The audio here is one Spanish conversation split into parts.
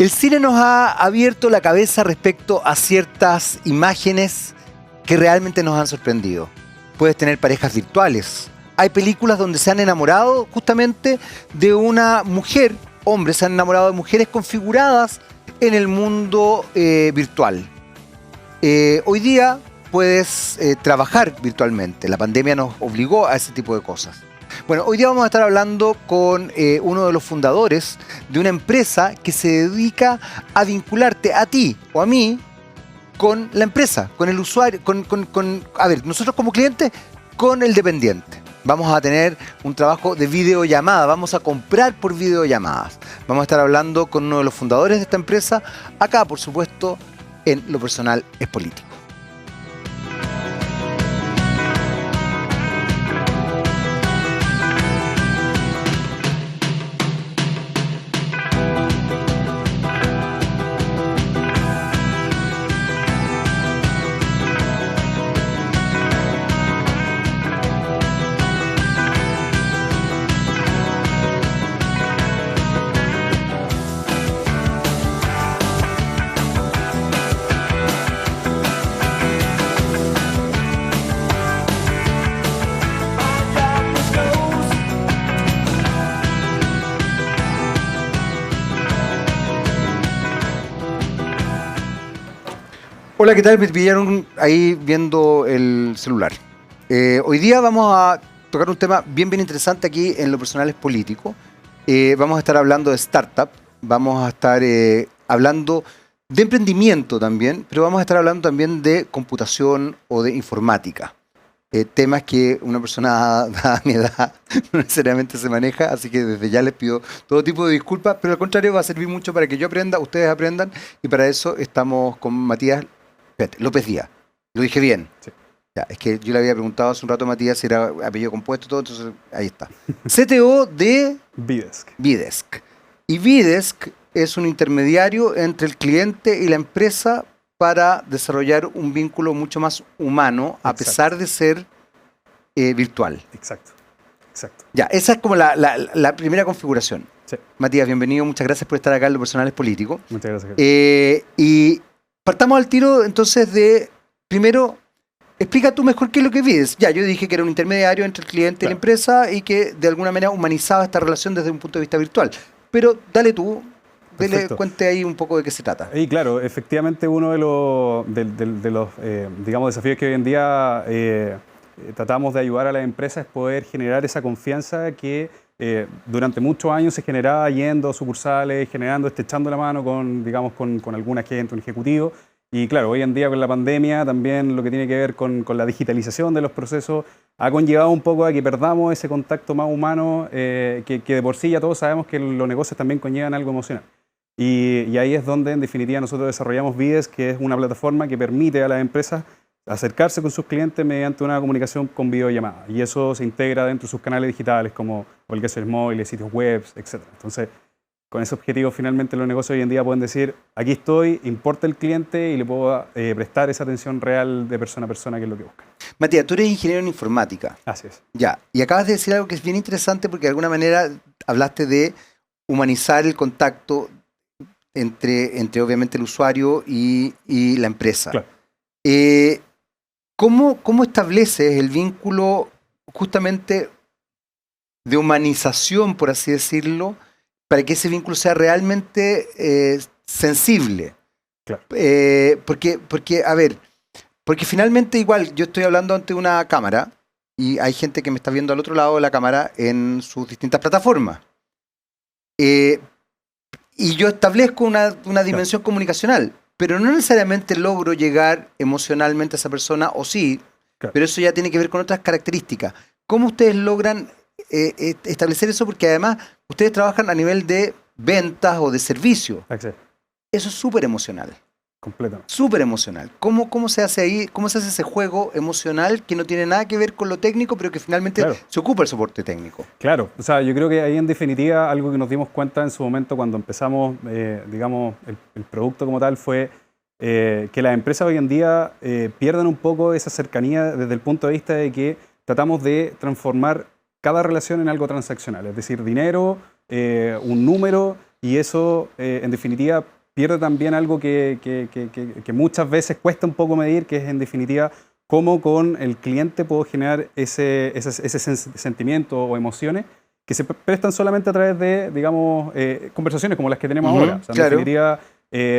El cine nos ha abierto la cabeza respecto a ciertas imágenes que realmente nos han sorprendido. Puedes tener parejas virtuales. Hay películas donde se han enamorado justamente de una mujer, hombres se han enamorado de mujeres configuradas en el mundo virtual. Hoy día puedes trabajar virtualmente. La pandemia nos obligó a ese tipo de cosas. Bueno, hoy día vamos a estar hablando con uno de los fundadores de una empresa que se dedica a vincularte a ti o a mí con la empresa, con el usuario, a ver, nosotros como clientes, con el dependiente. Vamos a tener un trabajo de videollamada, vamos a comprar por videollamadas. Vamos a estar hablando con uno de los fundadores de esta empresa, acá por supuesto en Lo Personal es Político. Hola, ¿qué tal? Me pillaron ahí viendo el celular. Hoy día vamos a tocar un tema bien interesante aquí en Lo Personal es Político. Vamos a estar hablando de startup, vamos a estar hablando de emprendimiento también, pero vamos a estar hablando también de computación o de informática. Temas que una persona dada mi edad no necesariamente se maneja, así que desde ya les pido todo tipo de disculpas, pero al contrario va a servir mucho para que yo aprenda, ustedes aprendan, y para eso estamos con Matías López Díaz. Lo dije bien. Sí. Ya, es que yo le había preguntado hace un rato a Matías si era apellido compuesto, todo, entonces ahí está. CTO de Videsk. Videsk. Y Videsk es un intermediario entre el cliente y la empresa para desarrollar un vínculo mucho más humano, a pesar de ser virtual. Exacto. Ya, esa es como la primera configuración. Sí. Matías, bienvenido, muchas gracias por estar acá en Lo Personal es Político. Muchas gracias. Y partamos al tiro entonces de, primero, explica tú mejor qué es lo que Videsk. Ya, yo dije que era un intermediario entre el cliente y la empresa y que de alguna manera humanizaba esta relación desde un punto de vista virtual. Pero dale tú, cuente ahí un poco de qué se trata. Y claro, efectivamente uno de los digamos, desafíos que hoy en día tratamos de ayudar a las empresas es poder generar esa confianza que durante muchos años se generaba yendo a sucursales, estrechando la mano con algún agente, un ejecutivo. Y claro, hoy en día con la pandemia también lo que tiene que ver con la digitalización de los procesos ha conllevado un poco a que perdamos ese contacto más humano que de por sí ya todos sabemos que los negocios también conllevan algo emocional. Y ahí es donde en definitiva nosotros desarrollamos Videsk, que es una plataforma que permite a las empresas acercarse con sus clientes mediante una comunicación con videollamada. Y eso se integra dentro de sus canales digitales como el Guest Móviles, sitios web, etc. Entonces, con ese objetivo, finalmente los negocios hoy en día pueden decir, aquí estoy, importa el cliente y le puedo prestar esa atención real de persona a persona, que es lo que busca. Matías, tú eres ingeniero en informática. Así es. Ya, y acabas de decir algo que es bien interesante porque de alguna manera hablaste de humanizar el contacto entre obviamente el usuario y la empresa. Claro. ¿Cómo estableces el vínculo justamente de humanización, por así decirlo, para que ese vínculo sea realmente sensible? Claro. Porque, a ver, porque finalmente igual yo estoy hablando ante una cámara y hay gente que me está viendo al otro lado de la cámara en sus distintas plataformas. Y yo establezco una dimensión comunicacional, pero no necesariamente logro llegar emocionalmente a esa persona, o sí, pero eso ya tiene que ver con otras características. ¿Cómo ustedes logran establecer eso? Porque además ustedes trabajan a nivel de ventas o de servicio. Exacto. Eso es súper emocional. Completamente. Súper emocional. ¿Cómo se hace ahí? ¿Cómo se hace ese juego emocional que no tiene nada que ver con lo técnico, pero que finalmente se ocupa el soporte técnico? Claro. O sea, yo creo que ahí en definitiva algo que nos dimos cuenta en su momento cuando empezamos, digamos, el producto como tal fue que las empresas hoy en día pierden un poco esa cercanía desde el punto de vista de que tratamos de transformar cada relación en algo transaccional. Es decir, dinero, un número, y eso, en definitiva, pierde también algo que muchas veces cuesta un poco medir, que es, en definitiva, cómo con el cliente puedo generar ese sentimiento o emociones que se prestan solamente a través de, digamos, conversaciones como las que tenemos ahora. O sea, en definitiva,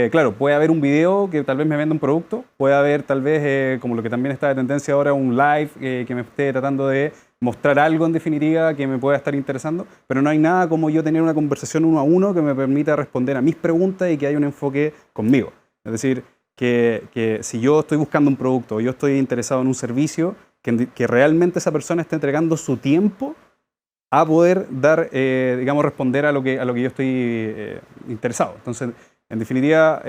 claro, puede haber un video que tal vez me venda un producto, puede haber tal vez, como lo que también está de tendencia ahora, un live que me esté tratando de mostrar algo en definitiva que me pueda estar interesando, pero no hay nada como yo tener una conversación uno a uno que me permita responder a mis preguntas y que haya un enfoque conmigo. Es decir, que si yo estoy buscando un producto o yo estoy interesado en un servicio, que realmente esa persona esté entregando su tiempo a poder dar, digamos, responder a lo que yo estoy interesado. Entonces, en definitiva,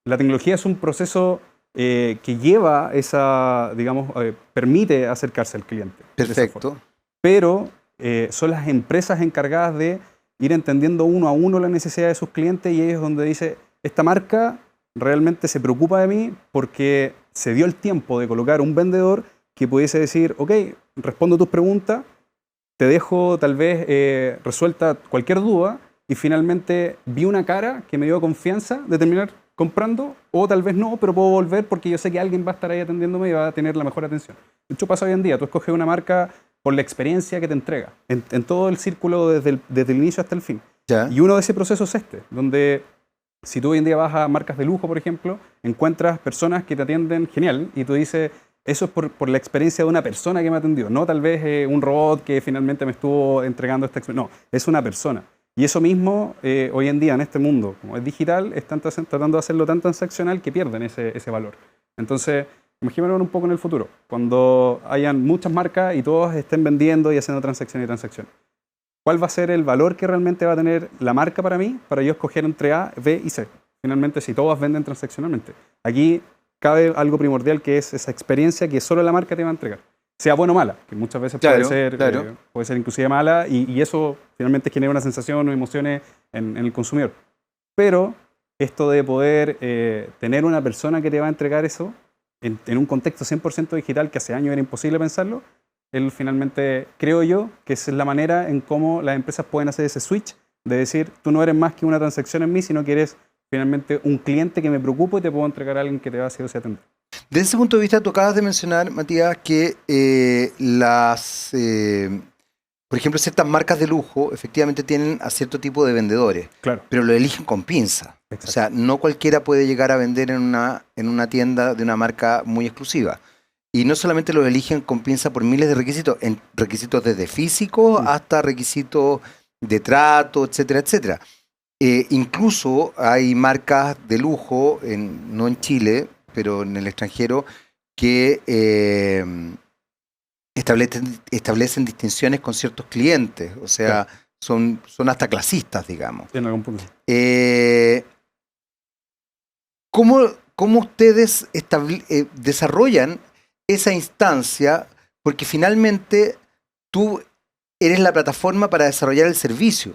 la tecnología es un proceso que lleva esa, digamos, permite acercarse al cliente. Perfecto. Pero son las empresas encargadas de ir entendiendo uno a uno la necesidad de sus clientes y ahí es donde dice, esta marca realmente se preocupa de mí porque se dio el tiempo de colocar un vendedor que pudiese decir, ok, respondo tus preguntas, te dejo tal vez resuelta cualquier duda y finalmente vi una cara que me dio confianza de terminar comprando, o tal vez no, pero puedo volver porque yo sé que alguien va a estar ahí atendiéndome y va a tener la mejor atención. De hecho, pasa hoy en día, tú escoges una marca por la experiencia que te entrega, en todo el círculo desde el inicio hasta el fin. Ya. Y uno de ese proceso es este, donde si tú hoy en día vas a marcas de lujo, por ejemplo, encuentras personas que te atienden genial y tú dices, eso es por la experiencia de una persona que me atendió, no tal vez un robot que finalmente me estuvo entregando esta experiencia, no, es una persona. Y eso mismo, hoy en día, en este mundo, como es digital, están tratando de hacerlo tan transaccional que pierden ese valor. Entonces, imaginémonos un poco en el futuro, cuando hayan muchas marcas y todos estén vendiendo y haciendo transacción y transacción. ¿Cuál va a ser el valor que realmente va a tener la marca para mí, para yo escoger entre A, B y C? Finalmente, si todas venden transaccionalmente. Aquí cabe algo primordial que es esa experiencia que solo la marca te va a entregar. Sea buena o mala, que muchas veces puede ser inclusive mala y eso finalmente genera una sensación o emociones en el consumidor. Pero esto de poder tener una persona que te va a entregar eso en un contexto 100% digital que hace años era imposible pensarlo, él finalmente creo yo que esa es la manera en cómo las empresas pueden hacer ese switch de decir, tú no eres más que una transacción en mí, sino que eres finalmente un cliente que me preocupo y te puedo entregar a alguien que te va a hacer atender. Desde ese punto de vista, tú acabas de mencionar, Matías, que por ejemplo, ciertas marcas de lujo efectivamente tienen a cierto tipo de vendedores, claro, pero lo eligen con pinza. Exacto. O sea, no cualquiera puede llegar a vender en una tienda de una marca muy exclusiva. Y no solamente lo eligen con pinza por miles de requisitos, en requisitos desde físicos hasta requisitos de trato, etcétera, etcétera. Incluso hay marcas de lujo, no en Chile, pero en el extranjero, que establecen distinciones con ciertos clientes. O sea, son hasta clasistas, digamos. En algún punto. ¿Cómo ustedes desarrollan esa instancia? Porque finalmente tú eres la plataforma para desarrollar el servicio.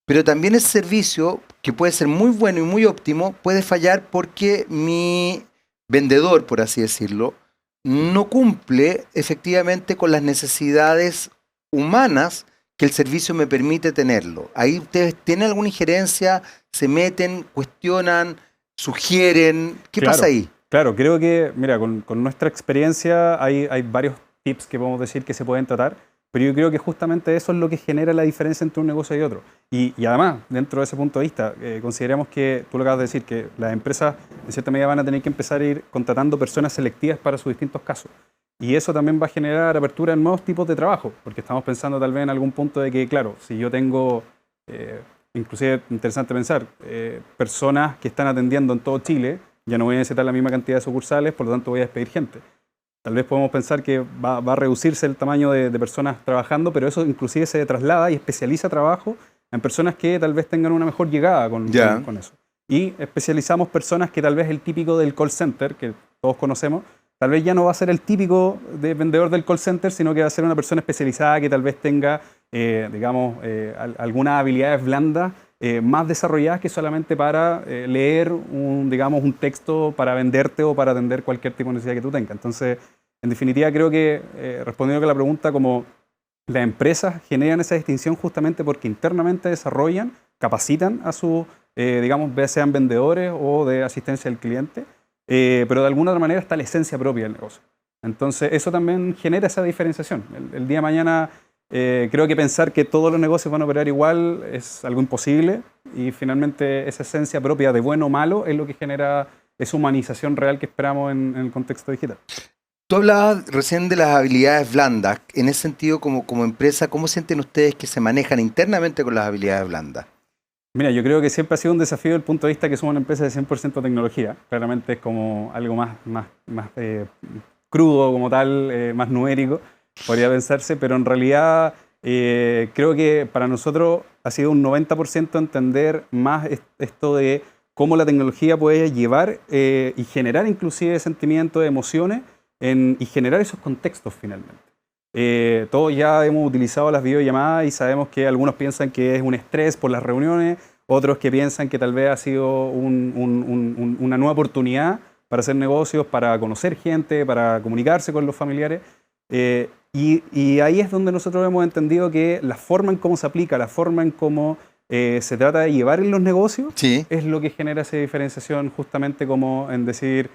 Pero también ese servicio, que puede ser muy bueno y muy óptimo, puede fallar porque mi vendedor, por así decirlo, no cumple efectivamente con las necesidades humanas que el servicio me permite tenerlo. Ahí ustedes tienen alguna injerencia, se meten, cuestionan, sugieren. ¿Qué pasa ahí? Claro, creo que, mira, con nuestra experiencia hay varios tips que podemos decir que se pueden tratar, pero yo creo que justamente eso es lo que genera la diferencia entre un negocio y otro. Y además, dentro de ese punto de vista, consideramos que, tú lo acabas de decir, que las empresas en cierta medida van a tener que empezar a ir contratando personas selectivas para sus distintos casos. Y eso también va a generar apertura en nuevos tipos de trabajo, porque estamos pensando tal vez en algún punto de que, claro, si yo tengo, inclusive interesante pensar, personas que están atendiendo en todo Chile, ya no voy a necesitar la misma cantidad de sucursales, por lo tanto voy a despedir gente. Tal vez podemos pensar que va a reducirse el tamaño de personas trabajando, pero eso inclusive se traslada y especializa trabajo en personas que tal vez tengan una mejor llegada con eso. Y especializamos personas que tal vez el típico del call center, que todos conocemos, tal vez ya no va a ser el típico de vendedor del call center, sino que va a ser una persona especializada que tal vez tenga, digamos, algunas habilidades blandas más desarrolladas que solamente para leer un texto para venderte o para atender cualquier tipo de necesidad que tú tengas. Entonces, en definitiva, creo que respondiendo a la pregunta, como las empresas generan esa distinción justamente porque internamente desarrollan capacitan a sus, digamos, sean vendedores o de asistencia al cliente, pero de alguna otra manera está la esencia propia del negocio. Entonces, eso también genera esa diferenciación. El día de mañana, creo que pensar que todos los negocios van a operar igual es algo imposible y finalmente esa esencia propia de bueno o malo es lo que genera esa humanización real que esperamos en el contexto digital. Tú hablabas recién de las habilidades blandas. En ese sentido, como empresa, ¿cómo sienten ustedes que se manejan internamente con las habilidades blandas? Mira, yo creo que siempre ha sido un desafío desde el punto de vista que somos una empresa de 100% tecnología. Claramente es como algo más crudo como tal, más numérico, podría pensarse, pero en realidad creo que para nosotros ha sido un 90% entender más esto de cómo la tecnología puede llevar y generar inclusive sentimientos, emociones y generar esos contextos finalmente. Todos ya hemos utilizado las videollamadas y sabemos que algunos piensan que es un estrés por las reuniones, otros que piensan que tal vez ha sido una nueva oportunidad para hacer negocios, para conocer gente, para comunicarse con los familiares. Y ahí es donde nosotros hemos entendido que la forma en cómo se aplica, la forma en cómo se trata de llevar en los negocios, Sí. es lo que genera esa diferenciación justamente como en decir...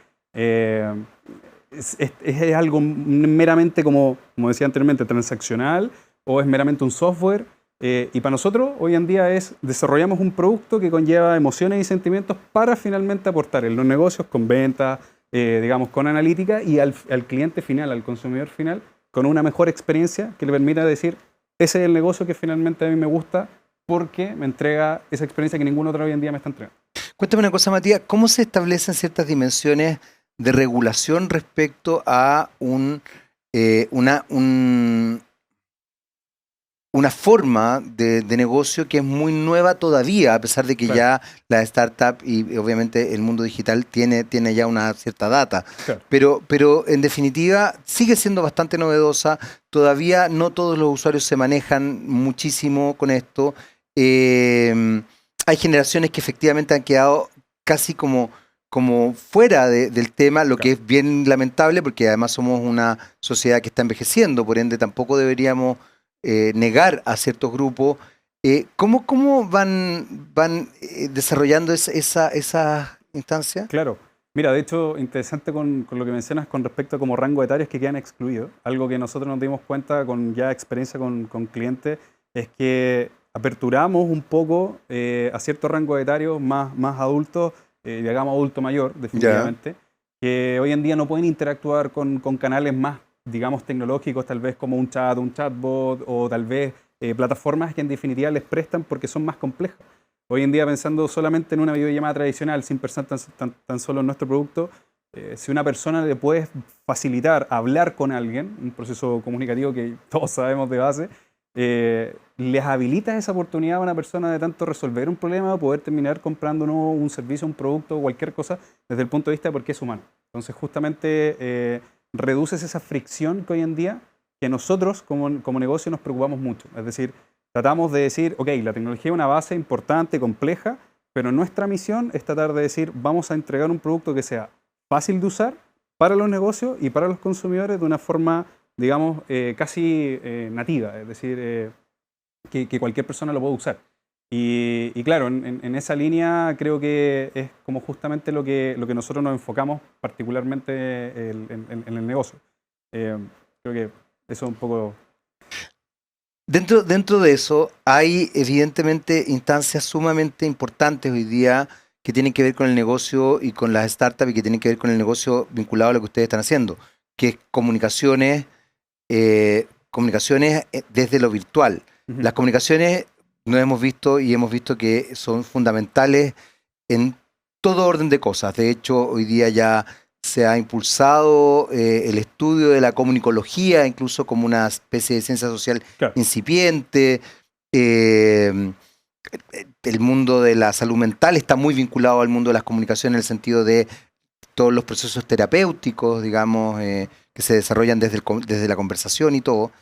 ¿Es algo meramente, como decía anteriormente, transaccional o es meramente un software? Y para nosotros hoy en día desarrollamos un producto que conlleva emociones y sentimientos para finalmente aportar en los negocios con ventas, digamos, con analítica y al cliente final, al consumidor final, con una mejor experiencia que le permita decir, ese es el negocio que finalmente a mí me gusta porque me entrega esa experiencia que ningún otro hoy en día me está entregando. Cuéntame una cosa, Matías, ¿cómo se establecen ciertas dimensiones de regulación respecto a una forma de negocio que es muy nueva todavía, a pesar de que Claro. ya la startup y obviamente el mundo digital tiene ya una cierta data? Claro. Pero en definitiva sigue siendo bastante novedosa, todavía no todos los usuarios se manejan muchísimo con esto. Hay generaciones que efectivamente han quedado casi como fuera del tema, lo que Claro. es bien lamentable porque además somos una sociedad que está envejeciendo, por ende tampoco deberíamos negar a ciertos grupos. ¿Cómo van desarrollando esa instancia? Claro. Mira, de hecho, interesante con lo que mencionas con respecto a como rango etarios que quedan excluidos. Algo que nosotros nos dimos cuenta con ya experiencia con clientes es que aperturamos un poco a cierto rango etario más adultos, digamos adulto mayor, definitivamente, que hoy en día no pueden interactuar con canales más, digamos, tecnológicos, tal vez como un chat, un chatbot, o tal vez plataformas que en definitiva les prestan porque son más complejas. Hoy en día, pensando solamente en una videollamada tradicional, sin pensar tan solo en nuestro producto, si una persona le puede facilitar hablar con alguien, un proceso comunicativo que todos sabemos de base, les habilita esa oportunidad a una persona de tanto resolver un problema o poder terminar comprando un servicio, un producto o cualquier cosa desde el punto de vista de por qué es humano. Entonces, justamente reduces esa fricción que hoy en día, que nosotros como negocio nos preocupamos mucho. Es decir, tratamos de decir, ok, la tecnología es una base importante, compleja, pero nuestra misión es tratar de decir, vamos a entregar un producto que sea fácil de usar para los negocios y para los consumidores de una forma, digamos, casi nativa, es decir, que cualquier persona lo pueda usar. Y claro, en esa línea creo que es como justamente lo que nosotros nos enfocamos particularmente en el negocio. Creo que eso es un poco... Dentro de eso hay evidentemente instancias sumamente importantes hoy día que tienen que ver con el negocio y con las startups y que tienen que ver con el negocio vinculado a lo que ustedes están haciendo, que es comunicaciones desde lo virtual. Ujú. Las comunicaciones nos hemos visto y hemos visto que son fundamentales en todo orden de cosas. De hecho, hoy día ya se ha impulsado el estudio de la comunicología, incluso como una especie de ciencia social Claro. incipiente. Eh, el mundo de la salud mental está muy vinculado al mundo de las comunicaciones en el sentido de todos los procesos terapéuticos, digamos, que se desarrollan desde la conversación y todo.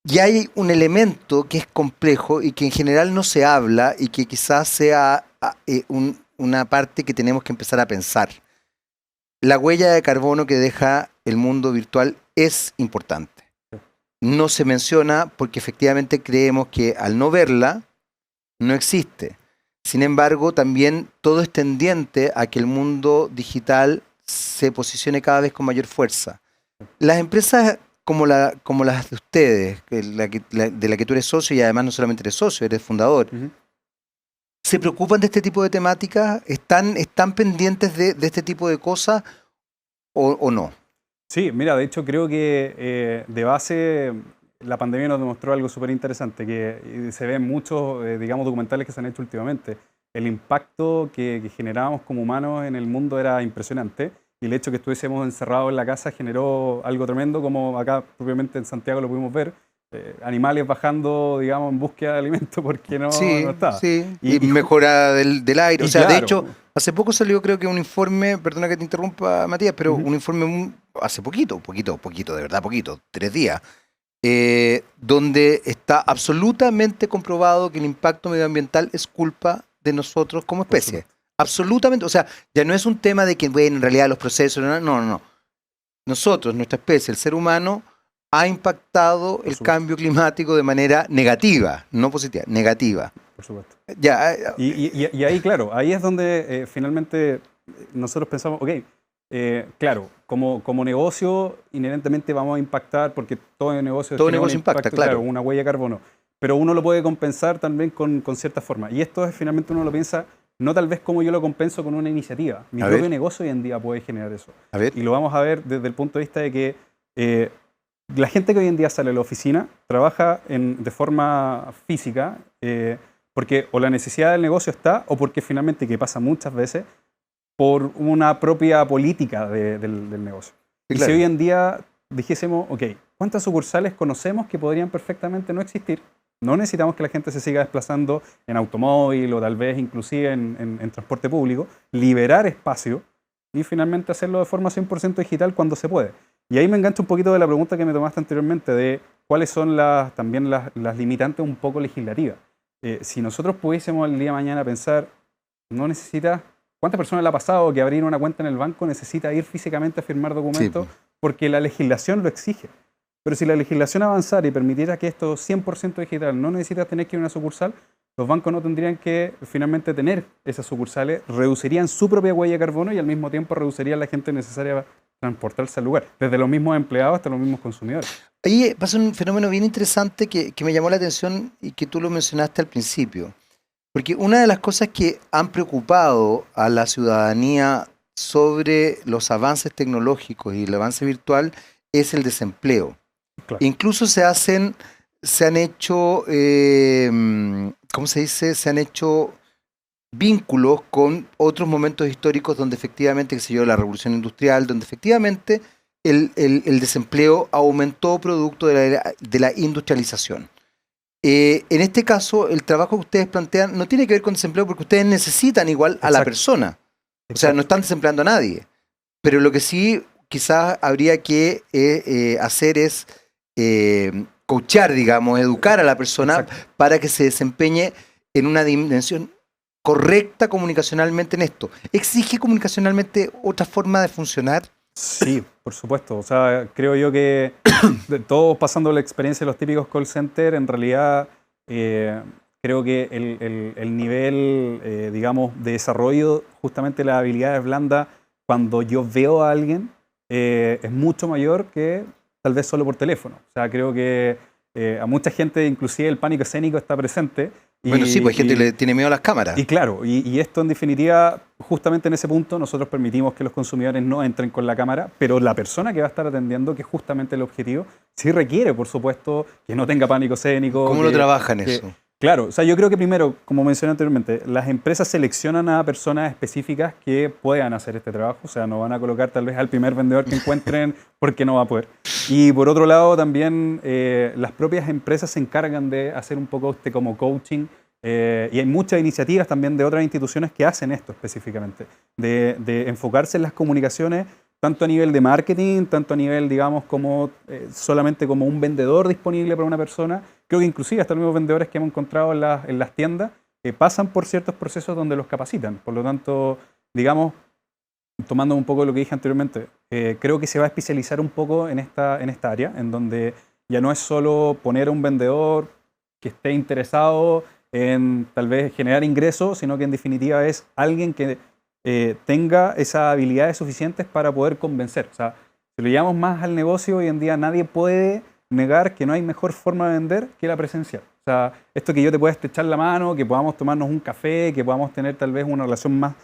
Y hay un elemento que es complejo y que en general no se habla y que quizás sea una parte que tenemos que empezar a pensar. La huella de carbono que deja el mundo virtual es importante. no se menciona porque efectivamente creemos que al no verla, no existe. Sin embargo, también todo es tendiente a que el mundo digital se posicione cada vez con mayor fuerza. Las empresas como las de ustedes, de la que tú eres socio y además no solamente eres socio, eres fundador, Ujú. ¿se preocupan de este tipo de temáticas? ¿Están pendientes de este tipo de cosas o no? Sí, mira, de hecho creo que de base la pandemia nos demostró algo súper interesante, que se ven muchos, digamos, documentales que se han hecho últimamente. El impacto que generábamos como humanos en el mundo era impresionante y el hecho que estuviésemos encerrados en la casa generó algo tremendo, como acá propiamente en Santiago lo pudimos ver, animales bajando, digamos, en búsqueda de alimento porque no Sí, estaba. sí, y Y, mejora del aire. O y sea, de hecho, claro, hace poco salió creo que un informe, perdona que te interrumpa, Matías, pero ujú, un informe hace poquito, de verdad poquito, 3 días, donde está absolutamente comprobado que el impacto medioambiental es culpa de nosotros como por especie. supuesto. Absolutamente, o sea, ya no es un tema de que, bueno, en realidad los procesos, no. Nosotros, nuestra especie, el ser humano, ha impactado Por el supuesto, cambio climático de manera negativa, no positiva, negativa. por supuesto. Ya, Y ahí, claro, ahí es donde finalmente nosotros pensamos, ok, claro, como negocio inherentemente vamos a impactar, porque todo negocio todo genera un negocio impacta, impacto, claro, claro. una huella de carbono, pero uno lo puede compensar también con cierta forma. Y esto es finalmente uno lo piensa, no tal vez como yo lo compenso con una iniciativa. Mi A propio ver, negocio hoy en día puede generar eso. a ver. Y lo vamos a ver desde el punto de vista de que eh, la gente que hoy en día sale a la oficina trabaja de forma física, porque o la necesidad del negocio está, o porque finalmente, que pasa muchas veces, por una propia política del negocio. Sí, Y si hoy claro. en día dijésemos, ok, ¿cuántas sucursales conocemos que podrían perfectamente no existir? No necesitamos que la gente se siga desplazando en automóvil o tal vez inclusive en transporte público, liberar espacio y finalmente hacerlo de forma 100% digital cuando se puede. Y ahí me engancho un poquito de la pregunta que me tomaste anteriormente de cuáles son también las limitantes un poco legislativas. Si nosotros pudiésemos el día de mañana pensar, no necesitas, ¿cuántas personas le ha pasado que abrir una cuenta en el banco necesita ir físicamente a firmar Sí, documentos pues. porque la legislación lo exige? Pero si la legislación avanzara y permitiera que esto 100% digital, no necesitas tener que ir a una sucursal, los bancos no tendrían que finalmente tener esas sucursales, reducirían su propia huella de carbono y al mismo tiempo reducirían la gente necesaria para transportarse al lugar, desde los mismos empleados hasta los mismos consumidores. Ahí pasa un fenómeno bien interesante que me llamó la atención y que tú lo mencionaste al principio. Porque una de las cosas que han preocupado a la ciudadanía sobre los avances tecnológicos y el avance virtual es el desempleo. Claro, Incluso se han hecho, ¿cómo se dice? Se han hecho vínculos con otros momentos históricos donde efectivamente, qué sé yo, la revolución industrial, donde efectivamente el desempleo aumentó producto de la industrialización. En este caso, el trabajo que ustedes plantean no tiene que ver con desempleo porque ustedes necesitan igual a la exacto, persona. O sea, no exacto. están desempleando a nadie. Pero lo que sí quizás habría que hacer es coachar, digamos, educar a la persona Exacto. para que se desempeñe en una dimensión correcta comunicacionalmente en esto. ¿Exige comunicacionalmente otra forma de funcionar? Sí, por supuesto. O sea, creo yo que todos pasando la experiencia de los típicos call centers, en realidad creo que el nivel, digamos, de desarrollo, justamente las habilidades blandas, cuando yo veo a alguien, es mucho mayor que tal vez solo por teléfono. O sea, creo que a mucha gente, inclusive el pánico escénico está presente Bueno, sí, pues hay gente que y le tiene miedo a las cámaras. y claro, y esto en definitiva, justamente en ese punto, nosotros permitimos que los consumidores no entren con la cámara, pero la persona que va a estar atendiendo, que es justamente el objetivo, sí requiere, por supuesto, que no tenga pánico escénico, ¿Cómo lo trabajan eso? claro, o sea, yo creo que primero, como mencioné anteriormente, las empresas seleccionan a personas específicas que puedan hacer este trabajo, o sea, no van a colocar tal vez al primer vendedor que encuentren porque no va a poder. Y por otro lado, también las propias empresas se encargan de hacer un poco este como coaching. Y hay muchas iniciativas también de otras instituciones que hacen esto específicamente, de enfocarse en las comunicaciones, tanto a nivel de marketing, tanto a nivel, digamos, como solamente como un vendedor disponible para una persona. Creo que inclusive hasta los mismos vendedores que hemos encontrado en las tiendas pasan por ciertos procesos donde los capacitan. Por lo tanto, digamos, tomando un poco lo que dije anteriormente, creo que se va a especializar un poco en esta área, en donde ya no es solo poner a un vendedor que esté interesado en tal vez generar ingresos, sino que en definitiva es alguien que tenga esas habilidades suficientes para poder convencer. O sea, si lo llevamos más al negocio, hoy en día nadie puede negar que no hay mejor forma de vender que la presencial. O sea, esto que yo te pueda estrechar la mano, que podamos tomarnos un café, que podamos tener tal vez una relación más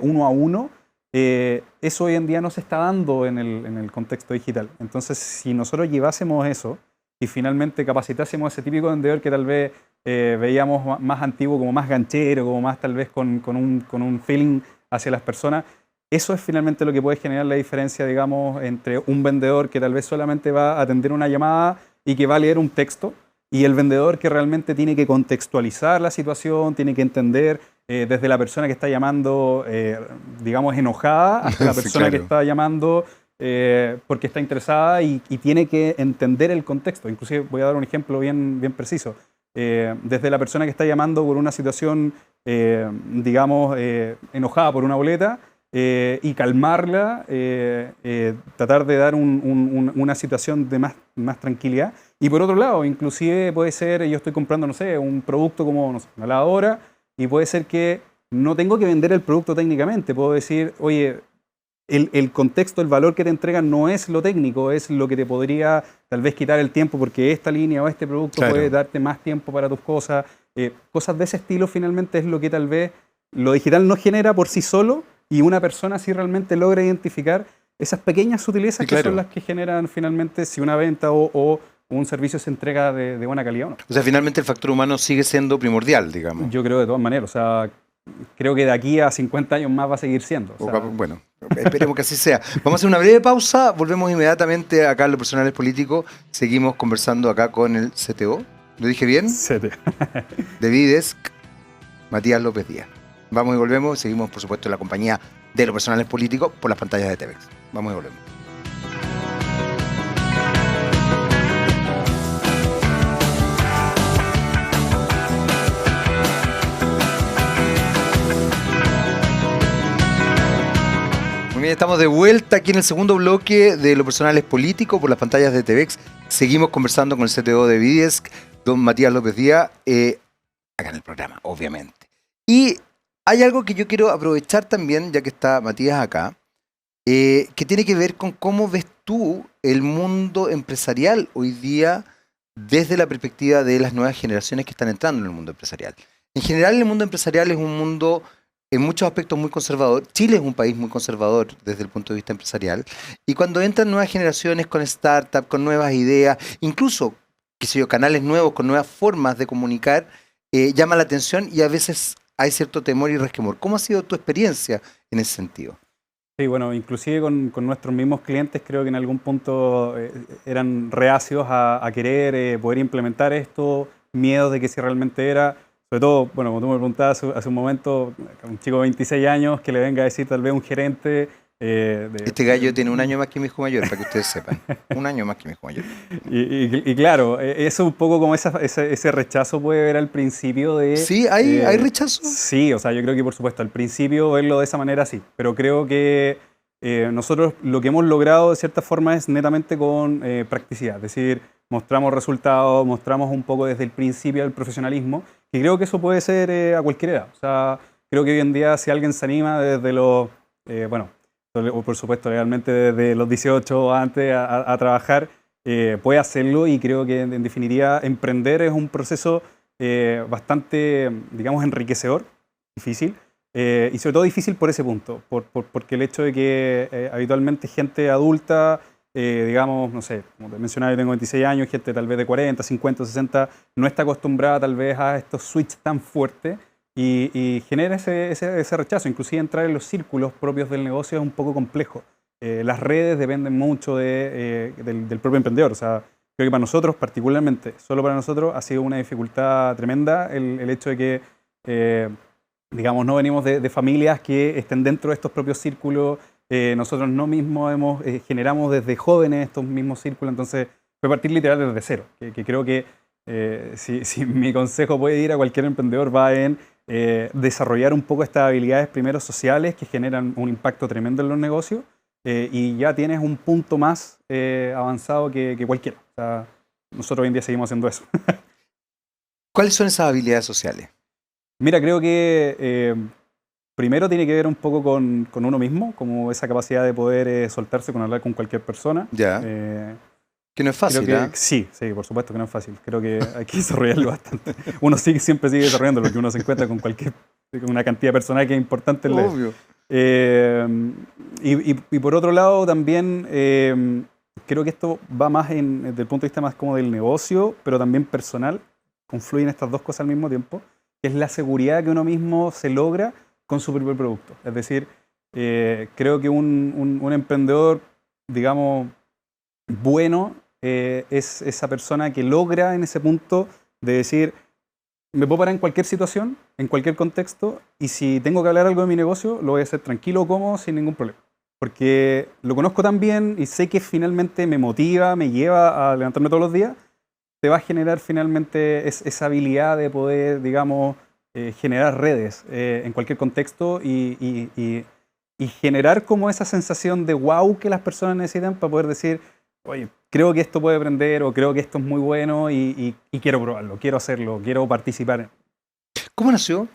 uno a uno, eso hoy en día no se está dando en el contexto digital. Entonces, si nosotros llevásemos eso y finalmente capacitásemos a ese típico vendedor que tal vez veíamos más antiguo, como más ganchero, como más tal vez con un feeling hacia las personas, eso es finalmente lo que puede generar la diferencia, digamos, entre un vendedor que tal vez solamente va a atender una llamada y que va a leer un texto, y el vendedor que realmente tiene que contextualizar la situación, tiene que entender desde la persona que está llamando, digamos, enojada, hasta la persona claro, que está llamando porque está interesada y tiene que entender el contexto. Inclusive voy a dar un ejemplo bien preciso. Desde la persona que está llamando por una situación, digamos, enojada por una boleta, y calmarla, tratar de dar una situación de más tranquilidad. Y por otro lado, inclusive puede ser, yo estoy comprando, no sé, un producto como, no sé, una lavadora, y puede ser que no tengo que vender el producto técnicamente. Puedo decir, oye, el contexto, el valor que te entregan no es lo técnico, es lo que te podría tal vez quitar el tiempo, porque esta línea o este producto claro. puede darte más tiempo para tus cosas. Cosas de ese estilo finalmente es lo que tal vez lo digital no genera por sí solo, y una persona sí realmente logra identificar esas pequeñas sutilezas Sí, que son claro. las que generan finalmente si una venta o un servicio se entrega de buena calidad o no. O sea, finalmente el factor humano sigue siendo primordial, digamos. Yo creo de todas maneras, o sea, creo que de aquí a 50 años más va a seguir siendo. O sea, Bueno, esperemos que así sea. Vamos a hacer una breve pausa, volvemos inmediatamente acá en Los Personales Políticos. Seguimos conversando acá con el CTO, ¿lo dije bien? De Videsk, Matías López Díaz. Vamos y volvemos, seguimos por supuesto en la compañía de Los Personales Políticos por las pantallas de TVX. Vamos y volvemos. Muy bien, estamos de vuelta aquí en el segundo bloque de Los Personales Políticos por las pantallas de TVX. Seguimos conversando con el CTO de Videsk, don Matías López Díaz, acá en el programa, obviamente. Y hay algo que yo quiero aprovechar también, ya que está Matías acá, que tiene que ver con cómo ves tú el mundo empresarial hoy día desde la perspectiva de las nuevas generaciones que están entrando en el mundo empresarial. En general, el mundo empresarial es un mundo en muchos aspectos muy conservador. Chile es un país muy conservador desde el punto de vista empresarial. Y cuando entran nuevas generaciones con startups, con nuevas ideas, incluso, qué sé yo, canales nuevos, con nuevas formas de comunicar, llama la atención y a veces hay cierto temor y resquemor. ¿Cómo ha sido tu experiencia en ese sentido? Sí, bueno, inclusive con nuestros mismos clientes creo que en algún punto eran reacios a querer poder implementar esto, miedos de que si realmente era, sobre todo, bueno, como tú me preguntabas hace un momento, un chico de 26 años que le venga a decir tal vez un gerente... Este gallo tiene un año más que mi hijo mayor, para que ustedes sepan. Un año más que mi hijo mayor. Y claro, eso un poco como ese rechazo puede ver al principio de... ¿Sí? ¿Hay rechazo? Sí, o sea, yo creo que por supuesto al principio verlo de esa manera sí, pero creo que nosotros lo que hemos logrado de cierta forma es netamente con practicidad, es decir, mostramos resultados, mostramos un poco desde el principio el profesionalismo, y creo que eso puede ser a cualquier edad. O sea, creo que hoy en día si alguien se anima desde los, bueno, por supuesto legalmente desde los 18 o antes a trabajar, puede hacerlo, y creo que en definitiva emprender es un proceso bastante, digamos, enriquecedor, difícil, y sobre todo difícil por ese punto, porque el hecho de que habitualmente gente adulta, digamos, no sé, como te mencionaba, yo tengo 26 años, gente tal vez de 40, 50, 60, no está acostumbrada tal vez a estos switches tan fuertes, y genera ese rechazo. Inclusive entrar en los círculos propios del negocio es un poco complejo. Las redes dependen mucho del propio emprendedor. O sea, creo que para nosotros, particularmente, solo para nosotros, ha sido una dificultad tremenda el hecho de que, digamos, no venimos de familias que estén dentro de estos propios círculos. Nosotros no mismos generamos desde jóvenes estos mismos círculos. Entonces, fue partir literal desde cero. Que creo que si mi consejo puede ir a cualquier emprendedor va en desarrollar un poco estas habilidades primero sociales que generan un impacto tremendo en los negocios, y ya tienes un punto más avanzado que cualquiera. O sea, nosotros hoy en día seguimos haciendo eso. ¿Cuáles son esas habilidades sociales? Mira, creo que primero tiene que ver un poco con uno mismo, como esa capacidad de poder soltarse con hablar con cualquier persona. Ya. Que no es Creo fácil, que ¿ah? sí, por supuesto que no es fácil. Creo que hay que desarrollarlo bastante. Uno siempre sigue desarrollando lo que uno se encuentra con una cantidad de personas que es importante en la vida. Obvio. Y por otro lado también creo que esto va más desde el punto de vista más como del negocio, pero también personal. Confluyen estas dos cosas al mismo tiempo, que es la seguridad que uno mismo se logra con su propio producto. Es decir, creo que un emprendedor, digamos, bueno, es esa persona que logra en ese punto de decir, me puedo parar en cualquier situación, en cualquier contexto, y si tengo que hablar algo de mi negocio, lo voy a hacer tranquilo, cómodo, sin ningún problema. Porque lo conozco tan bien y sé que finalmente me motiva, me lleva a levantarme todos los días, te va a generar finalmente esa habilidad de poder, digamos, generar redes en cualquier contexto y generar como esa sensación de wow que las personas necesitan para poder decir, oye, creo que esto puede aprender o creo que esto es muy bueno y quiero probarlo, quiero hacerlo, quiero participar. ¿Cómo nació?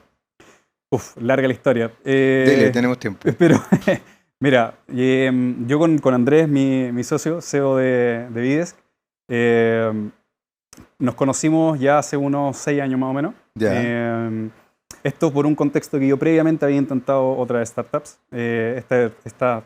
Uf, larga la historia. Dele, tenemos tiempo. Pero, mira, yo con Andrés, mi socio, CEO de Vides, nos conocimos ya hace unos 6 años más o menos. Ya. Esto por un contexto que yo previamente había intentado otras startups. Esta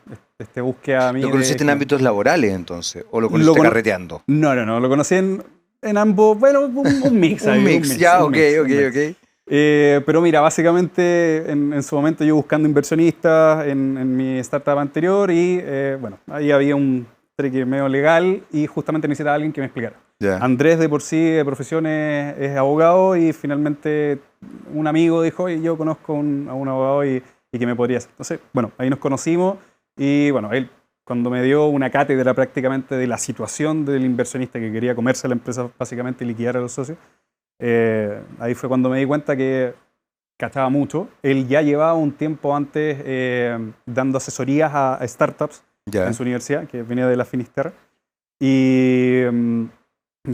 búsqueda mía. ¿Lo conociste en ámbitos laborales entonces? ¿O lo Lo conociste cono- carreteando? No, lo conocí en ambos, bueno, un mix ahí. Un mix, ya, un ok, mix, ok, un mix. ok. Pero mira, básicamente en su momento yo buscando inversionistas en mi startup anterior y bueno, ahí había un treque medio legal y justamente necesitaba a alguien que me explicara. Ya. Andrés de por sí de profesión es abogado y finalmente un amigo dijo, oye, yo conozco a un abogado y que me podría hacer. Entonces, bueno, ahí nos conocimos y bueno, él cuando me dio una cátedra prácticamente de la situación del inversionista que quería comerse la empresa básicamente y liquidar a los socios, ahí fue cuando me di cuenta que cachaba mucho. Él ya llevaba un tiempo antes dando asesorías a startups Ya. en su universidad, que venía de la Finisterre. Y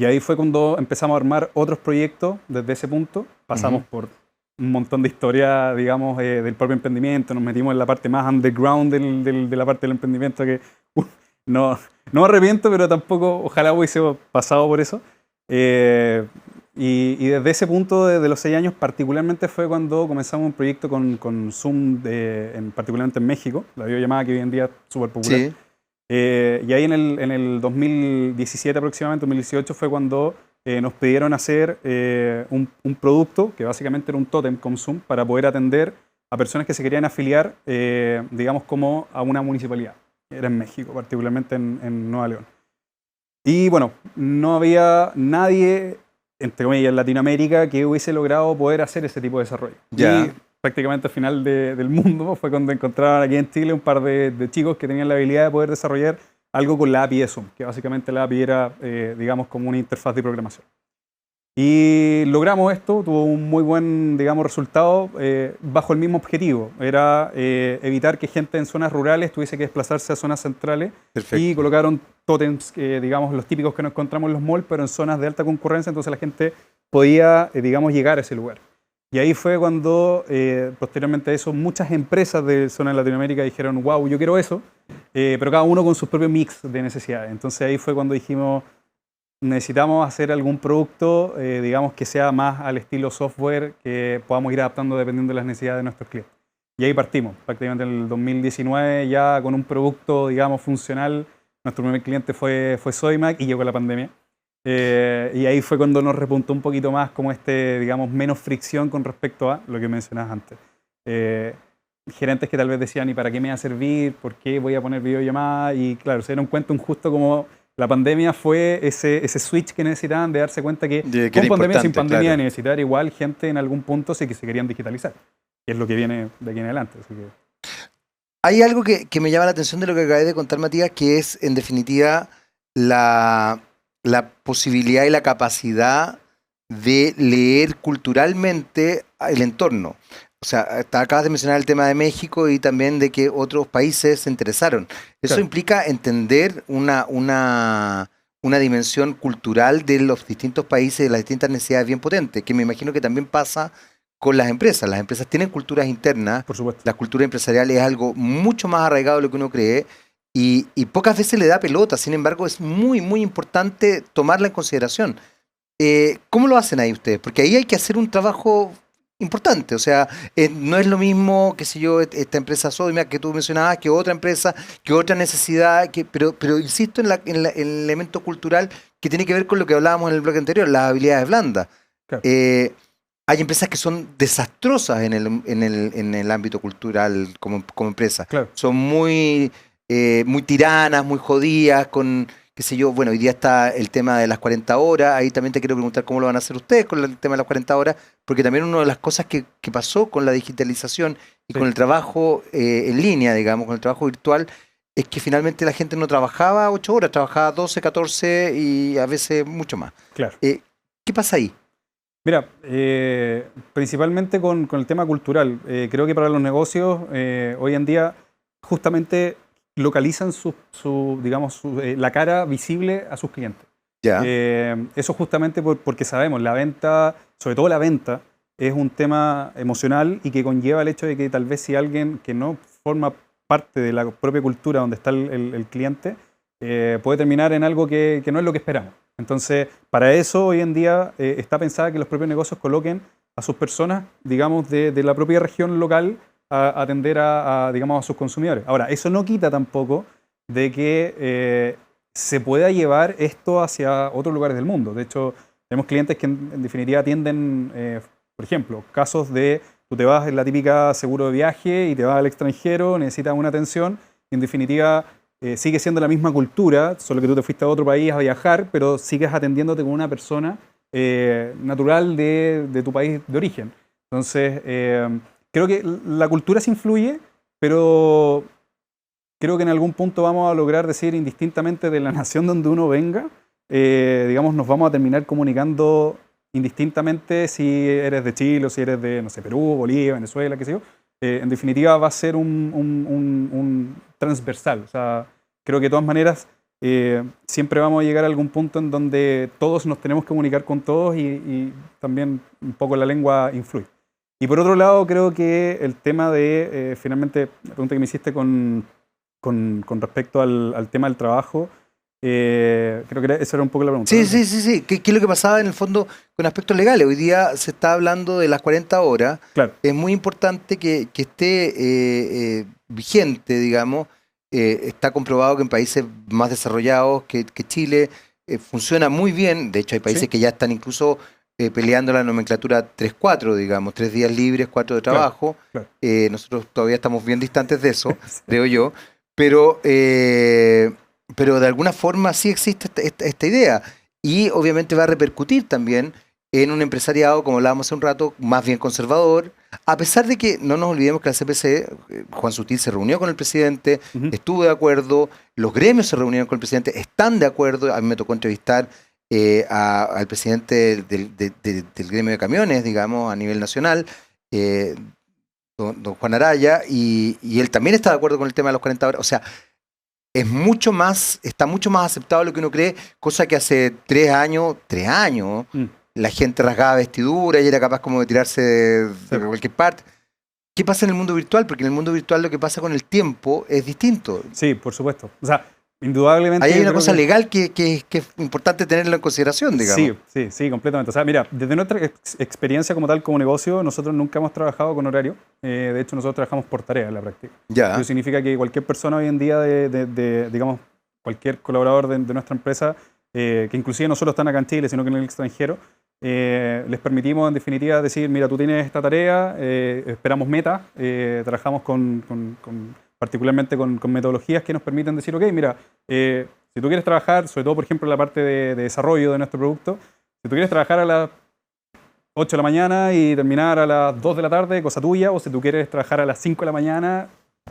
ahí fue cuando empezamos a armar otros proyectos desde ese punto. Pasamos por un montón de historias, digamos, del propio emprendimiento. Nos metimos en la parte más underground de la parte del emprendimiento que no me arrepiento, pero tampoco, ojalá hubiese pasado por eso. Y desde ese punto, desde los 6 años, particularmente fue cuando comenzamos un proyecto con Zoom, particularmente en México, la videollamada que hoy en día es súper popular. Sí. Y ahí en el 2017 aproximadamente, 2018, fue cuando nos pidieron hacer un producto que básicamente era un tótem con Zoom para poder atender a personas que se querían afiliar, digamos, como a una municipalidad. Era en México, particularmente en Nueva León. Y bueno, no había nadie, entre comillas, en Latinoamérica que hubiese logrado poder hacer ese tipo de desarrollo. Ya. Y prácticamente al final del mundo fue cuando encontraron aquí en Chile un par de chicos que tenían la habilidad de poder desarrollar algo con la API de Zoom, que básicamente la API era, digamos, como una interfaz de programación. Y logramos esto, tuvo un muy buen, digamos, resultado bajo el mismo objetivo. Era evitar que gente en zonas rurales tuviese que desplazarse a zonas centrales. Perfecto. Y colocaron tótems, digamos, los típicos que nos encontramos en los malls, pero en zonas de alta concurrencia, entonces la gente podía, digamos, llegar a ese lugar. Y ahí fue cuando, posteriormente a eso, muchas empresas de zona de Latinoamérica dijeron, wow, yo quiero eso, pero cada uno con su propio mix de necesidades. Entonces ahí fue cuando dijimos, necesitamos hacer algún producto, digamos, que sea más al estilo software, que podamos ir adaptando dependiendo de las necesidades de nuestros clientes. Y ahí partimos, prácticamente en el 2019, ya con un producto, digamos, funcional. Nuestro primer cliente fue Sodimac y llegó la pandemia. Y ahí fue cuando nos repuntó un poquito más como digamos, menos fricción con respecto a lo que mencionabas antes. Gerentes que tal vez decían, ¿y para qué me va a servir? ¿Por qué voy a poner videollamada? Y claro, se dieron cuenta justo como la pandemia fue ese switch que necesitaban de darse cuenta que con pandemia, sin pandemia, claro, necesitar igual gente en algún punto sí que se querían digitalizar. Que es lo que viene de aquí en adelante. Así que... Hay algo que me llama la atención de lo que acabé de contar, Matías, que es, en definitiva, la posibilidad y la capacidad de leer culturalmente el entorno. O O sea, acabas de mencionar el tema de México y también de que otros países se interesaron. Eso Claro, implica entender una dimensión cultural de los distintos países, de las distintas necesidades bien potentes, que me imagino que también pasa con las empresas. Las empresas tienen culturas internas, por supuesto. la cultura empresarial es algo mucho más arraigado de lo que uno cree y pocas veces le da pelota. Sin embargo, es muy, muy importante tomarla en consideración. ¿Cómo lo hacen ahí ustedes? Porque ahí hay que hacer un trabajo importante. O sea, no es lo mismo, qué sé yo, esta empresa Sodimia que tú mencionabas, que otra empresa, que otra necesidad, pero insisto en el elemento cultural que tiene que ver con lo que hablábamos en el bloque anterior, las habilidades blandas. Claro, Eh, Hay empresas que son desastrosas en el ámbito cultural como empresa. claro. Son muy tiranas, muy jodidas, con, qué sé yo, bueno, hoy día está el tema de las 40 horas, ahí también te quiero preguntar cómo lo van a hacer ustedes con el tema de las 40 horas, porque también una de las cosas que pasó con la digitalización y Sí, con el trabajo en línea, digamos, con el trabajo virtual, es que finalmente la gente no trabajaba 8 horas, trabajaba 12, 14 y a veces mucho más. claro. ¿Qué pasa ahí? Mira, principalmente con el tema cultural, creo que para los negocios hoy en día justamente localizan digamos, la cara visible a sus clientes. Ya, Eso justamente porque sabemos, la venta, sobre todo la venta, es un tema emocional y que conlleva el hecho de que tal vez si alguien que no forma parte de la propia cultura donde está el cliente, puede terminar en algo que no es lo que esperamos. Entonces, para eso hoy en día está pensada que los propios negocios coloquen a sus personas, digamos, de la propia región local a atender digamos, a sus consumidores. Ahora, eso no quita tampoco de que se pueda llevar esto hacia otros lugares del mundo. De hecho, tenemos clientes que en definitiva atienden, por ejemplo, casos de tú te vas en la típica seguro de viaje y te vas al extranjero, necesitas una atención, y en definitiva sigue siendo la misma cultura, solo que tú te fuiste a otro país a viajar, pero sigues atendiéndote con una persona natural de tu país de origen. Entonces, creo que la cultura se influye, pero creo que en algún punto vamos a lograr decir indistintamente de la nación donde uno venga, digamos, nos vamos a terminar comunicando indistintamente si eres de Chile o si eres de, no sé, Perú, Bolivia, Venezuela, qué sé yo. En definitiva va a ser un transversal. O sea, creo que de todas maneras siempre vamos a llegar a algún punto en donde todos nos tenemos que comunicar con todos y también un poco la lengua influye. Y por otro lado, creo que el tema de, finalmente, la pregunta que me hiciste con respecto al tema del trabajo, creo que esa era un poco la pregunta, sí, ¿no? sí, sí, sí. ¿Qué es lo que pasaba en el fondo con aspectos legales? Hoy día se está hablando de las 40 horas. Claro, Es muy importante que esté vigente, digamos. Está comprobado que en países más desarrollados que Chile funciona muy bien. De hecho, hay sí, países que ya están incluso peleando la nomenclatura 3-4, digamos, 3 días libres, 4 de claro, trabajo. claro. Nosotros todavía estamos bien distantes de eso, creo yo. Pero, pero de alguna forma sí existe esta idea. Y obviamente va a repercutir también en un empresariado, como hablábamos hace un rato, más bien conservador. A pesar de que no nos olvidemos que la CPC, Juan Sutil se reunió con el presidente, Ujú, estuvo de acuerdo, los gremios se reunieron con el presidente, están de acuerdo. A mí me tocó entrevistar al presidente del gremio de camiones, digamos, a nivel nacional, eh, don Juan Araya, y él también está de acuerdo con el tema de los 40 horas. O sea, está mucho más aceptado de lo que uno cree, cosa que hace 3 años, mm, la gente rasgaba vestidura y era capaz como de tirarse sí. de cualquier parte. ¿Qué pasa en el mundo virtual? Porque en el mundo virtual lo que pasa con el tiempo es distinto. Sí, por supuesto. O sea, Ahí indudablemente hay yo una creo cosa que legal que es importante tenerlo en consideración, digamos. sí, sí, sí, completamente. O sea, mira, desde nuestra experiencia como tal, como negocio, nosotros nunca hemos trabajado con horario. De hecho, nosotros trabajamos por tarea en la práctica. Eso Ya, significa que cualquier persona hoy en día, digamos, cualquier colaborador de nuestra empresa, que inclusive no solo están acá en Chile, sino que en el extranjero, les permitimos en definitiva decir, mira, tú tienes esta tarea, esperamos metas, trabajamos particularmente con metodologías que nos permiten decir, ok, mira, si tú quieres trabajar, sobre todo por ejemplo en la parte de desarrollo de nuestro producto, si tú quieres trabajar a las 8 de la mañana y terminar a las 2 de la tarde, cosa tuya, o si tú quieres trabajar a las 5 de la mañana,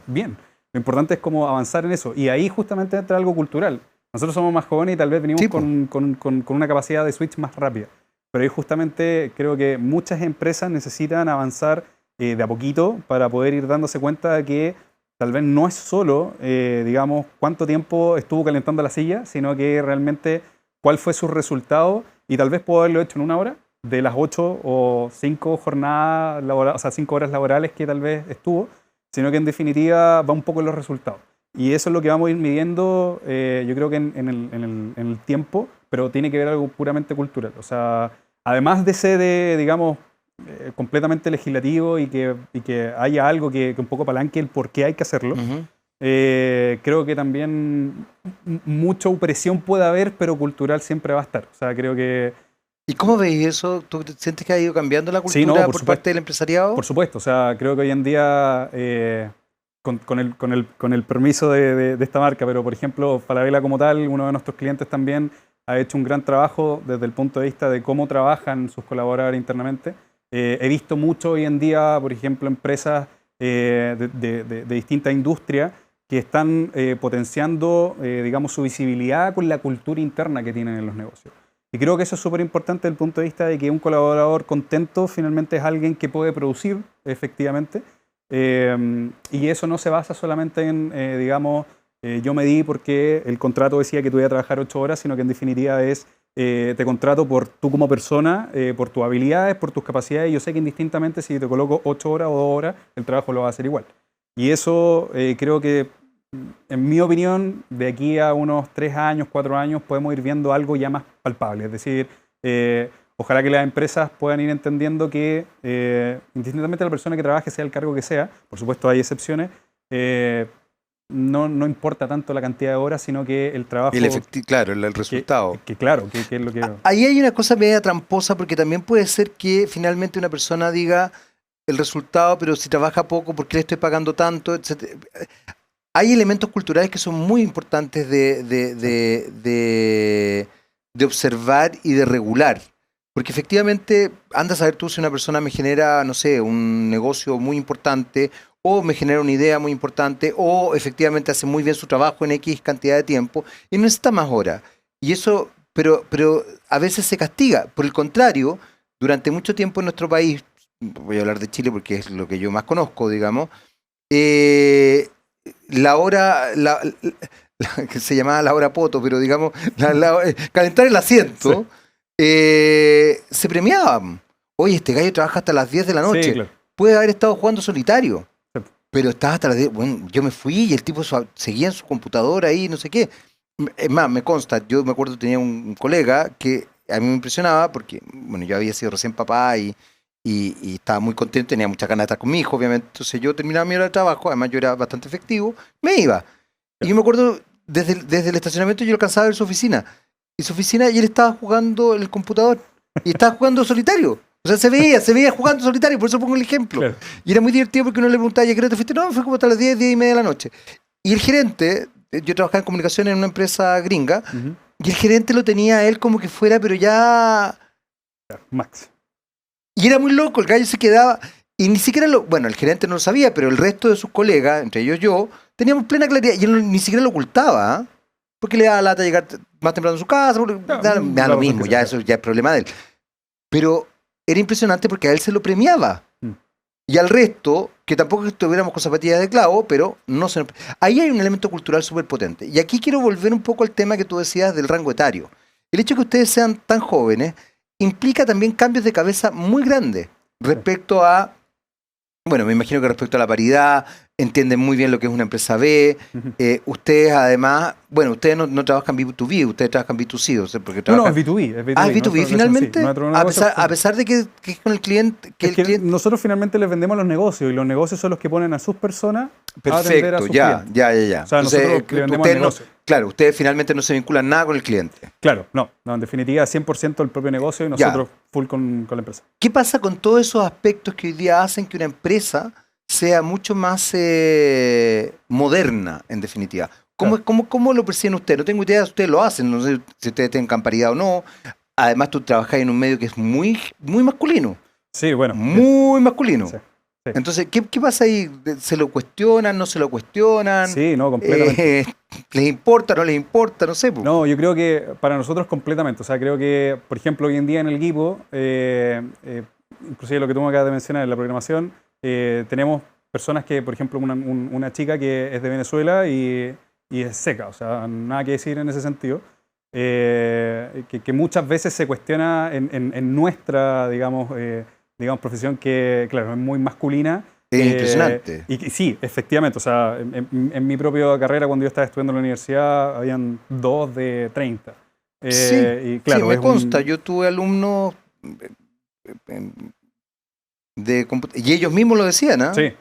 bien. Lo importante es cómo avanzar en eso. Y ahí justamente entra algo cultural. Nosotros somos más jóvenes y tal vez venimos sí, po. con una capacidad de switch más rápida. Pero ahí justamente creo que muchas empresas necesitan avanzar de a poquito para poder ir dándose cuenta de que tal vez no es solo, digamos, cuánto tiempo estuvo calentando la silla, sino que realmente cuál fue su resultado y tal vez pudo haberlo hecho en 1 hora de las 8 o 5 jornadas laborales, o sea, 5 horas laborales que tal vez estuvo, sino que en definitiva va un poco en los resultados. Y eso es lo que vamos a ir midiendo, yo creo que en el tiempo, pero tiene que ver algo puramente cultural. O sea, además de ser, digamos, completamente legislativo y que haya algo que un poco palanque el por qué hay que hacerlo, creo que también mucha presión puede haber, pero cultural siempre va a estar. O sea, creo que... ¿Y cómo veis eso? ¿Tú sientes que ha ido cambiando la cultura Sí, no, por parte del empresariado? Por supuesto, o sea, creo que hoy en día, con el permiso de esta marca, pero por ejemplo, Falabella como tal, uno de nuestros clientes también ha hecho un gran trabajo desde el punto de vista de cómo trabajan sus colaboradores internamente. He visto mucho hoy en día, por ejemplo, empresas de distintas industrias que están potenciando, digamos, su visibilidad con la cultura interna que tienen en los negocios. Y creo que eso es súper importante desde el punto de vista de que un colaborador contento finalmente es alguien que puede producir efectivamente. Y eso no se basa solamente en, digamos, yo me di porque el contrato decía que tú ibas a trabajar 8 horas, sino que en definitiva es, te contrato por tú como persona, por tus habilidades, por tus capacidades. Y yo sé que indistintamente si te coloco 8 horas o 2 horas, el trabajo lo va a hacer igual. Y eso creo que, en mi opinión, de aquí a unos 3 años, 4 años, podemos ir viendo algo ya más palpable. Es decir, ojalá que las empresas puedan ir entendiendo que, indistintamente de la persona que trabaje, sea el cargo que sea, por supuesto hay excepciones, no importa tanto la cantidad de horas, sino que el trabajo... Claro, el resultado. Claro, que es lo que... Ahí hay una cosa media tramposa, porque también puede ser que finalmente una persona diga el resultado, pero si trabaja poco, ¿por qué le estoy pagando tanto? Etcétera. Hay elementos culturales que son muy importantes de observar y de regular. Porque efectivamente, anda a saber tú si una persona me genera, no sé, un negocio muy importante, o me genera una idea muy importante, o efectivamente hace muy bien su trabajo en X cantidad de tiempo, y no necesita más horas. Y eso, pero a veces se castiga. Por el contrario, durante mucho tiempo en nuestro país, voy a hablar de Chile porque es lo que yo más conozco, digamos, la hora, que se llamaba la hora poto, pero digamos, calentar el asiento, se premiaban. Oye, este gallo trabaja hasta las 10 de la noche. Sí, claro. Puede haber estado jugando solitario, Sí. pero estaba hasta las 10. Bueno, yo me fui y el tipo seguía en su computadora ahí, no sé qué. Es más, me consta, yo me acuerdo, tenía un colega que a mí me impresionaba porque, bueno, yo había sido recién papá y estaba muy contento, tenía muchas ganas de estar con mi hijo, obviamente. Entonces yo terminaba mi hora de trabajo, además yo era bastante efectivo, me iba. Y yo me acuerdo, desde el estacionamiento yo alcanzaba a ver su oficina. Y él estaba jugando en el computador. Y estaba jugando solitario. O sea, se veía jugando solitario, por eso pongo el ejemplo. Claro. Y era muy divertido porque uno le preguntaba, ¿y a qué hora te fuiste? No, fue como hasta las 10, 10 y media de la noche. Y el gerente, yo trabajaba en comunicación en una empresa gringa, y el gerente lo tenía a él como que fuera, pero ya... Max. Y era muy loco, el gallo se quedaba, y ni siquiera bueno, el gerente no lo sabía, pero el resto de sus colegas, entre ellos yo, teníamos plena claridad, y él ni siquiera lo ocultaba, ¿eh? Porque le daba lata llegar más temprano a su casa, da lo mismo, ya eso ya es problema de él. Pero era impresionante porque a él se lo premiaba. Y al resto, que tampoco estuviéramos con zapatillas de clavo, pero no se... Ahí hay un elemento cultural súper potente. Y aquí quiero volver un poco al tema que tú decías del rango etario. El hecho de que ustedes sean tan jóvenes implica también cambios de cabeza muy grandes respecto a, bueno, me imagino que respecto a la paridad, entienden muy bien lo que es una empresa B. Ustedes además, bueno, ustedes no trabajan B2B, ustedes trabajan B2C, o sea, porque trabajan... No, es B2B. Es B2B. Ah, es B2B finalmente, sí. a pesar de que con el cliente... Nosotros finalmente les vendemos los negocios, y los negocios son los que ponen a sus personas a atender a sus clientes. Ya. O sea, entonces, nosotros le vendemos el negocio. Claro, ustedes finalmente no se vinculan nada con el cliente. Claro, no, en definitiva 100% el propio negocio y nosotros full con la empresa. ¿Qué pasa con todos esos aspectos que hoy día hacen que una empresa sea mucho más moderna, en definitiva? ¿Cómo lo perciben ustedes? No tengo idea si ustedes lo hacen, no sé si ustedes tengan paridad o no. Además, tú trabajas en un medio que es muy, muy masculino. Sí, bueno. Muy masculino. Sí. Entonces, ¿qué pasa ahí? ¿Se lo cuestionan, no se lo cuestionan? Sí, no, completamente. ¿Les importa, no les importa? No sé. No, yo creo que para nosotros completamente. O sea, creo que, por ejemplo, hoy en día en el equipo, inclusive lo que tú me acabas de mencionar en la programación, tenemos personas que, por ejemplo, una chica que es de Venezuela y es seca, o sea, nada que decir en ese sentido. Que muchas veces se cuestiona en nuestra, digamos, profesión que, claro, es muy masculina. Es impresionante. Y sí, efectivamente, o sea, en mi propia carrera, cuando yo estaba estudiando en la universidad, habían 2 de 30. Sí, y claro, sí, me consta. Yo tuve alumnos y ellos mismos lo decían, ¿ah? Sí,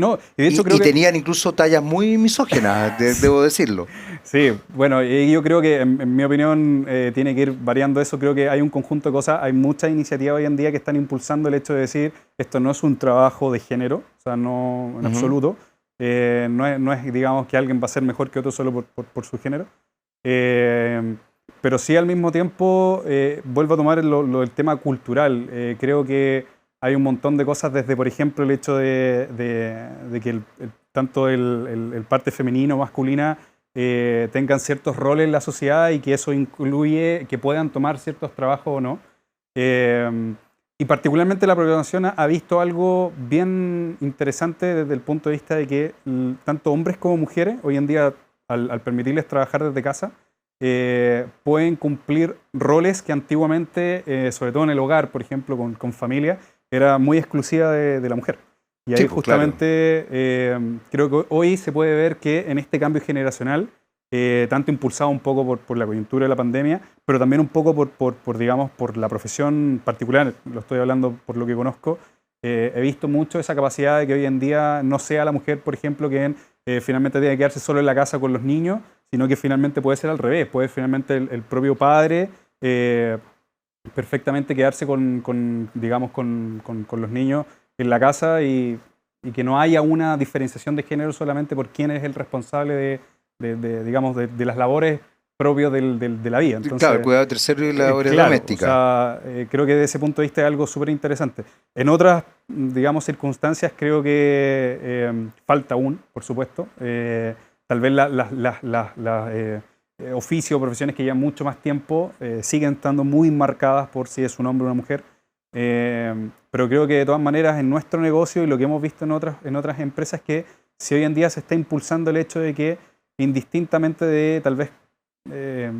no. Y de hecho creo que tenían incluso tallas muy misógenas, debo decirlo. Sí, bueno, y yo creo que en mi opinión tiene que ir variando eso. Creo que hay un conjunto de cosas, hay muchas iniciativas hoy en día que están impulsando el hecho de decir esto no es un trabajo de género, o sea, no en absoluto. No es, digamos, que alguien va a ser mejor que otro solo por su género. Pero sí, al mismo tiempo, vuelvo a tomar el tema cultural. Creo que hay un montón de cosas, desde, por ejemplo, el hecho de que tanto el parte femenino o masculina tengan ciertos roles en la sociedad y que eso incluye que puedan tomar ciertos trabajos o no. Y particularmente la programación ha visto algo bien interesante desde el punto de vista de que tanto hombres como mujeres, hoy en día, al permitirles trabajar desde casa, pueden cumplir roles que antiguamente, sobre todo en el hogar, por ejemplo, con familia, era muy exclusiva de la mujer. Y ahí, sí, justamente, claro, creo que hoy se puede ver que en este cambio generacional, tanto impulsado un poco por la coyuntura de la pandemia, pero también un poco digamos, por la profesión particular, lo estoy hablando por lo que conozco, he visto mucho esa capacidad de que hoy en día no sea la mujer, por ejemplo, que finalmente tiene que quedarse solo en la casa con los niños, sino que finalmente puede ser al revés, puede finalmente el propio padre perfectamente quedarse digamos, con los niños en la casa y que no haya una diferenciación de género solamente por quién es el responsable digamos, de las labores propios de la vida. Entonces, claro, el cuidado tercero y la labor doméstica. O sea, creo que desde ese punto de vista es algo súper interesante. En otras, digamos, circunstancias creo que falta aún, por supuesto. Tal vez las oficios o profesiones que llevan mucho más tiempo siguen estando muy marcadas por si es un hombre o una mujer. Pero creo que de todas maneras en nuestro negocio y lo que hemos visto en otras empresas es que si hoy en día se está impulsando el hecho de que indistintamente de tal vez,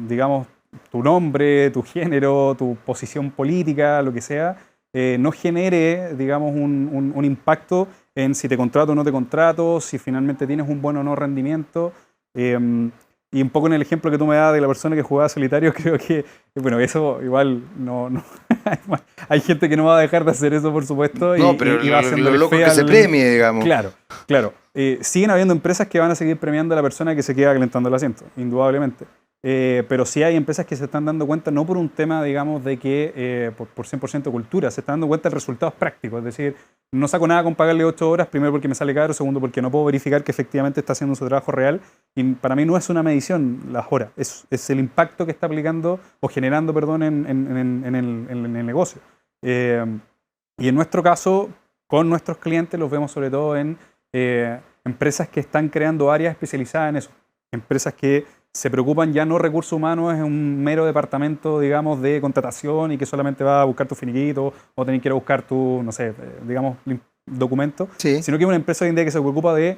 digamos, tu nombre, tu género, tu posición política, lo que sea, no genere, digamos, un impacto en si te contrato o no te contrato, si finalmente tienes un buen o no rendimiento. Y un poco en el ejemplo que tú me das de la persona que jugaba solitario, creo que, bueno, eso igual no hay gente que no va a dejar de hacer eso, por supuesto. No, pero y va lo loco que se premie, digamos. Claro. Siguen habiendo empresas que van a seguir premiando a la persona que se queda calentando el asiento, indudablemente. Pero sí hay empresas que se están dando cuenta, no por un tema, digamos, de que por 100% cultura, se están dando cuenta de resultados prácticos. Es decir, no saco nada con pagarle 8 horas, primero porque me sale caro, segundo porque no puedo verificar que efectivamente está haciendo su trabajo real. Y para mí no es una medición las horas, es el impacto que está aplicando o generando, perdón, en el negocio. Y en nuestro caso, con nuestros clientes, los vemos sobre todo en empresas que están creando áreas especializadas en eso. Empresas que se preocupan ya no recursos humanos, es un mero departamento, digamos, de contratación y que solamente va a buscar tu finiquito o tener que ir a buscar tu, no sé, digamos, documento, sí, sino que es una empresa hoy en día que se preocupa de,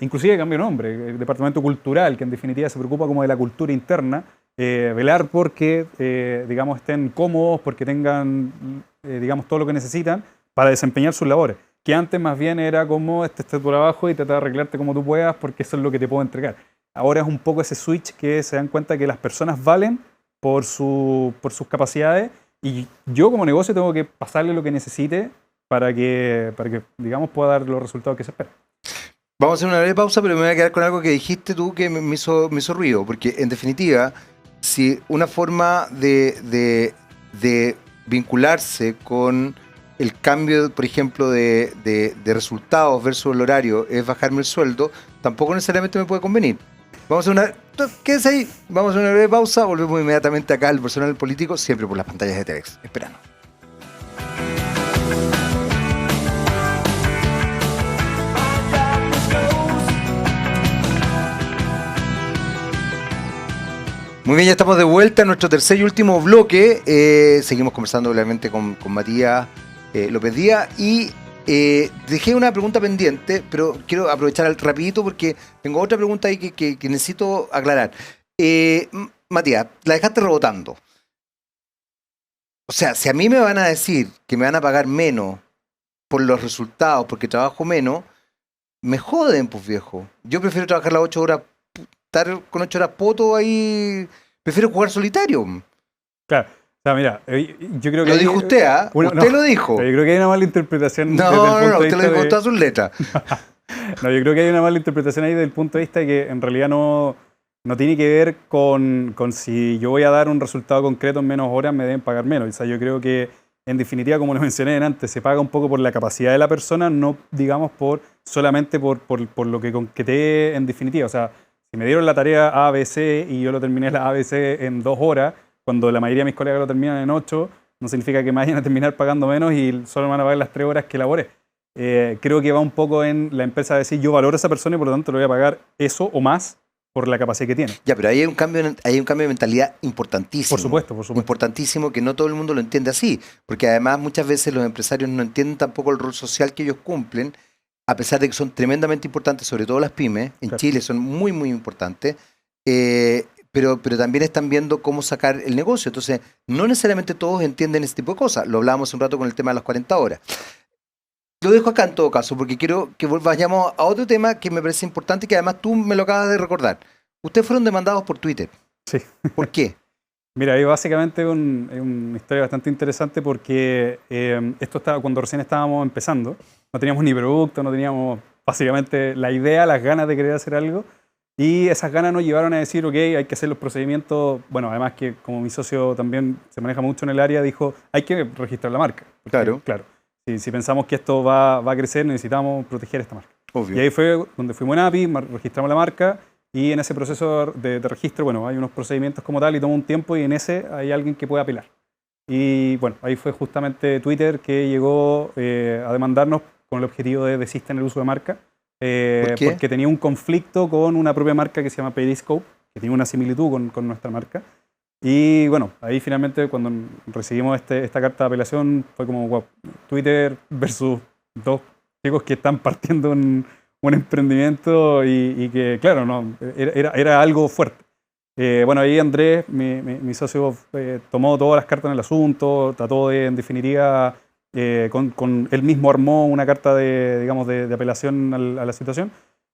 inclusive cambio de nombre, el departamento cultural, que en definitiva se preocupa como de la cultura interna, velar porque, digamos, estén cómodos, porque tengan, digamos, todo lo que necesitan para desempeñar sus labores. Que antes más bien era como, este es tu trabajo y tratar de arreglarte como tú puedas porque eso es lo que te puedo entregar. Ahora es un poco ese switch que se dan cuenta que las personas valen por sus capacidades y yo como negocio tengo que pasarle lo que necesite para que digamos, pueda dar los resultados que se esperan. Vamos a hacer una breve pausa, pero me voy a quedar con algo que dijiste tú que me hizo ruido, porque en definitiva, si una forma de vincularse con el cambio, por ejemplo, de resultados versus el horario es bajarme el sueldo, tampoco necesariamente me puede convenir. Vamos a quédese ahí, vamos a una breve pausa, volvemos inmediatamente acá al Personal Político, siempre por las pantallas de TVX. Esperando. Muy bien, ya estamos de vuelta en nuestro tercer y último bloque. Seguimos conversando obviamente con Matías López Díaz y Dejé una pregunta pendiente, pero quiero aprovechar rapidito porque tengo otra pregunta ahí que necesito aclarar. Matías, la dejaste rebotando. O sea, si a mí me van a decir que me van a pagar menos por los resultados, porque trabajo menos, me joden, pues viejo. Yo prefiero trabajar las 8 horas, estar con 8 horas poto ahí, prefiero jugar solitario. Claro. O sea, mira, yo creo que... Lo dijo usted, ¿ah? Usted lo dijo. Yo creo que hay una mala interpretación No, desde el punto de usted vista lo dijo con todas sus letras. No, yo creo que hay una mala interpretación ahí desde el punto de vista de que en realidad no tiene que ver con si yo voy a dar un resultado concreto en menos horas, me deben pagar menos. O sea, yo creo que, en definitiva, como lo mencioné antes, se paga un poco por la capacidad de la persona, no, digamos, solamente por lo que concreté en definitiva. O sea, si me dieron la tarea ABC y yo lo terminé la ABC en 2 horas, cuando la mayoría de mis colegas lo terminan en 8, no significa que me vayan a terminar pagando menos y solo me van a pagar las 3 horas que elaboré. Creo que va un poco en la empresa a decir, yo valoro a esa persona y por lo tanto le voy a pagar eso o más por la capacidad que tiene. Ya, pero ahí hay un cambio de mentalidad importantísimo. Por supuesto, por supuesto. Importantísimo, que no todo el mundo lo entiende así, porque además muchas veces los empresarios no entienden tampoco el rol social que ellos cumplen, a pesar de que son tremendamente importantes, sobre todo las pymes, en Chile son muy, muy importantes, pero también están viendo cómo sacar el negocio. Entonces, no necesariamente todos entienden ese tipo de cosas. Lo hablábamos un rato con el tema de las 40 horas. Lo dejo acá en todo caso, porque quiero que vayamos a otro tema que me parece importante y que además tú me lo acabas de recordar. Ustedes fueron demandados por Twitter. Sí. ¿Por qué? Mira, ahí básicamente es una historia bastante interesante porque esto estaba cuando recién estábamos empezando. No teníamos ni producto, no teníamos básicamente la idea, las ganas de querer hacer algo. Y esas ganas nos llevaron a decir, ok, hay que hacer los procedimientos. Bueno, además que como mi socio también se maneja mucho en el área, dijo, hay que registrar la marca. Porque, claro. Si pensamos que esto va a crecer, necesitamos proteger esta marca. Obvio. Y ahí fue donde fuimos en API, registramos la marca y en ese proceso de registro, bueno, hay unos procedimientos como tal y toma un tiempo y en ese hay alguien que puede apelar. Y bueno, ahí fue justamente Twitter que llegó a demandarnos con el objetivo de desistir en el uso de marca. ¿Por qué? Porque tenía un conflicto con una propia marca que se llama Periscope, que tiene una similitud con nuestra marca. Y bueno, ahí finalmente cuando recibimos esta carta de apelación fue como, wow, Twitter versus dos chicos que están partiendo un emprendimiento y que, claro, no, era algo fuerte. Bueno, ahí Andrés, mi socio, tomó todas las cartas en el asunto, trató de, en definitiva, él mismo armó una carta de apelación a la situación.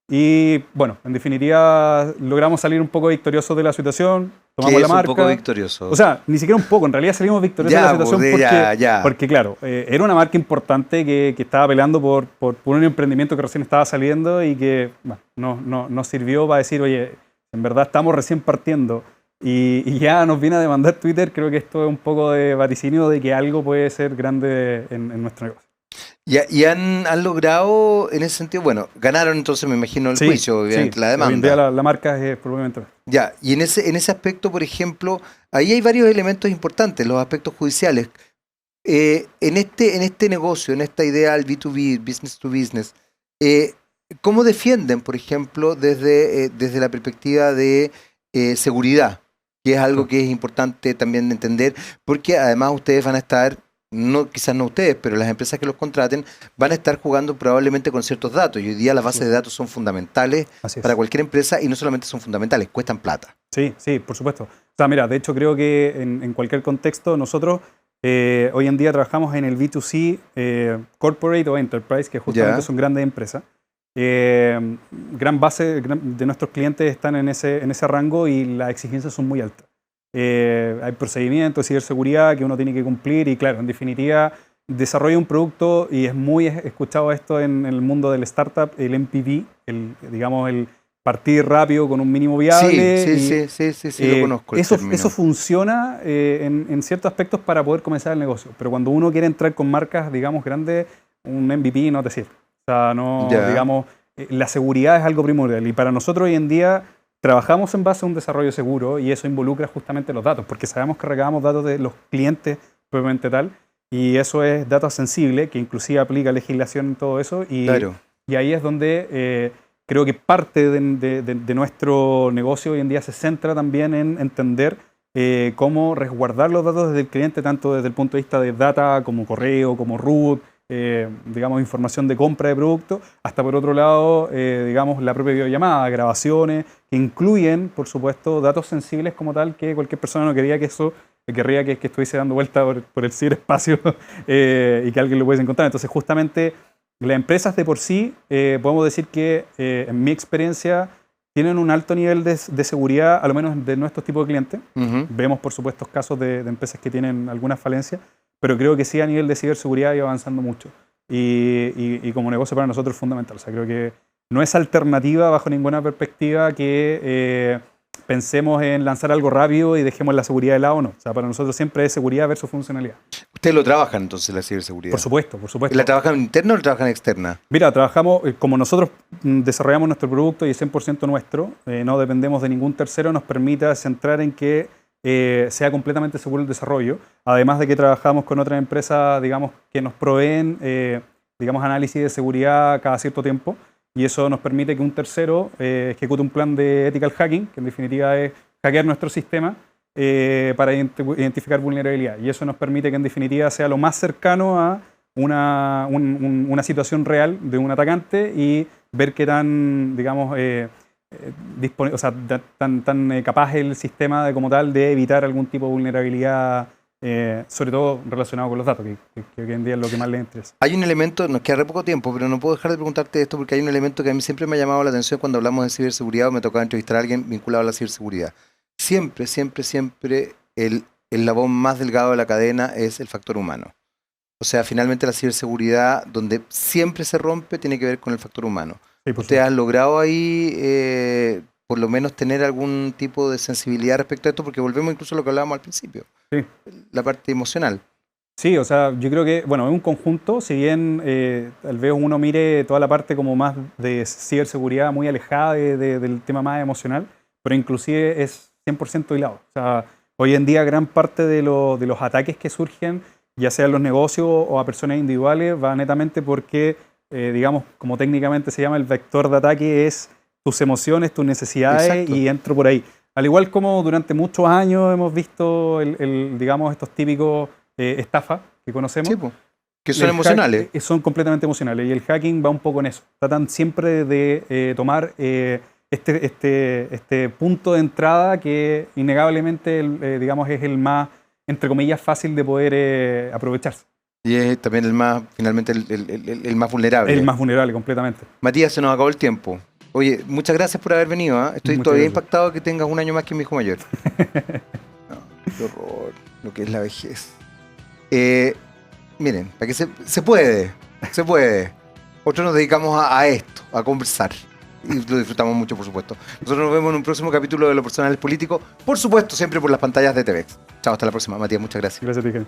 Y bueno, en definitiva logramos salir un poco victoriosos de la situación, tomamos la marca. Un poco victorioso? O sea, ni siquiera un poco, en realidad salimos victoriosos de la situación porque claro, era una marca importante que estaba peleando por un emprendimiento que recién estaba saliendo y que bueno, nos sirvió para decir, oye, en verdad estamos recién partiendo y ya nos viene a demandar Twitter. Creo que esto es un poco de vaticinio de que algo puede ser grande en nuestro negocio. ¿Y han logrado en ese sentido? Bueno, ganaron entonces, me imagino, el juicio, obviamente, la demanda. Hoy en día la marca es probablemente. Ya, y en ese aspecto, por ejemplo, ahí hay varios elementos importantes, los aspectos judiciales. En este negocio, en esta idea del B2B, business to business, ¿cómo defienden, por ejemplo, desde la perspectiva de seguridad? Que es algo que es importante también de entender, porque además ustedes van a estar, quizás no ustedes, pero las empresas que los contraten van a estar jugando probablemente con ciertos datos. Y hoy día las bases de datos son fundamentales para cualquier empresa y no solamente son fundamentales, cuestan plata. Sí, por supuesto. O sea, mira, de hecho creo que en cualquier contexto nosotros hoy en día trabajamos en el B2C Corporate o Enterprise, que justamente son grandes empresas. Gran base de nuestros clientes están en ese rango y las exigencias son muy altas. Hay procedimientos de ciberseguridad que uno tiene que cumplir y claro, en definitiva desarrolla un producto y es muy escuchado esto en el mundo del startup, el MVP, el partir rápido con un mínimo viable. Sí, lo conozco. Eso funciona en ciertos aspectos para poder comenzar el negocio, pero cuando uno quiere entrar con marcas, digamos, grandes, un MVP no te sirve. O sea, digamos, la seguridad es algo primordial y para nosotros hoy en día trabajamos en base a un desarrollo seguro y eso involucra justamente los datos, porque sabemos que recabamos datos de los clientes propiamente tal, y eso es data sensible, que inclusive aplica legislación en todo eso, y ahí es donde creo que parte de nuestro negocio hoy en día se centra también en entender cómo resguardar los datos desde el cliente, tanto desde el punto de vista de data como correo, como root, digamos, información de compra de productos, hasta por otro lado, digamos, la propia videollamada, grabaciones, que incluyen, por supuesto, datos sensibles como tal, que cualquier persona no querría que eso, querría que estuviese dando vuelta por el ciberespacio y que alguien lo pudiese encontrar. Entonces, justamente, las empresas de por sí, podemos decir que, en mi experiencia, tienen un alto nivel de seguridad, a lo menos de nuestros tipos de clientes. Vemos, por supuesto, casos de empresas que tienen algunas falencias, pero creo que sí a nivel de ciberseguridad iba avanzando mucho. Y como negocio para nosotros es fundamental. O sea, creo que no es alternativa bajo ninguna perspectiva que pensemos en lanzar algo rápido y dejemos la seguridad de lado o no. O sea, para nosotros siempre es seguridad versus funcionalidad. ¿Ustedes lo trabajan entonces, la ciberseguridad? Por supuesto, por supuesto. ¿La trabajan interna o la trabajan externa? Mira, trabajamos, como nosotros desarrollamos nuestro producto y es 100% nuestro, no dependemos de ningún tercero, nos permite centrar en que sea completamente seguro el desarrollo, además de que trabajamos con otras empresas, digamos, que nos proveen, digamos, análisis de seguridad cada cierto tiempo, y eso nos permite que un tercero ejecute un plan de ethical hacking, que en definitiva es hackear nuestro sistema para identificar vulnerabilidad, y eso nos permite que en definitiva sea lo más cercano a una situación real de un atacante y ver qué tan, digamos, o sea, tan capaz es el sistema de como tal de evitar algún tipo de vulnerabilidad, sobre todo relacionado con los datos, que hoy en día es lo que más les interesa. Hay un elemento, nos queda re poco tiempo, pero no puedo dejar de preguntarte esto porque hay un elemento que a mí siempre me ha llamado la atención cuando hablamos de ciberseguridad o me tocaba entrevistar a alguien vinculado a la ciberseguridad. Siempre, siempre, siempre el eslabón más delgado de la cadena es el factor humano. O sea, finalmente la ciberseguridad, donde siempre se rompe, tiene que ver con el factor humano. Sí, ¿Ustedes han logrado ahí, por lo menos, tener algún tipo de sensibilidad respecto a esto? Porque volvemos incluso a lo que hablábamos al principio, sí, la parte emocional. Sí, o sea, yo creo que, bueno, es un conjunto, si bien tal vez uno mire toda la parte como más de ciberseguridad muy alejada del tema más emocional, pero inclusive es 100% hilado. O sea, hoy en día gran parte de los ataques que surgen, ya sea en los negocios o a personas individuales, va netamente porque, digamos, como técnicamente se llama, el vector de ataque es tus emociones, tus necesidades. Exacto. Y entro por ahí. Al igual como durante muchos años hemos visto, digamos, estos típicos estafas que conocemos. Sí, que son emocionales. Son completamente emocionales y el hacking va un poco en eso. Tratan siempre de tomar este punto de entrada que innegablemente, digamos, es el más, entre comillas, fácil de poder aprovecharse. Y es también el más, finalmente, el más vulnerable. El más vulnerable, completamente. Matías, se nos acabó el tiempo. Oye, muchas gracias por haber venido. Estoy todavía impactado que tengas un año más que mi hijo mayor. No, qué horror, lo que es la vejez. Miren, para que se puede. Nosotros nos dedicamos a esto, a conversar. Y lo disfrutamos mucho, por supuesto. Nosotros nos vemos en un próximo capítulo de Lo Personal es Político. Por supuesto, siempre por las pantallas de TVX. Chao, hasta la próxima. Matías, muchas gracias. Gracias a ti, Ken.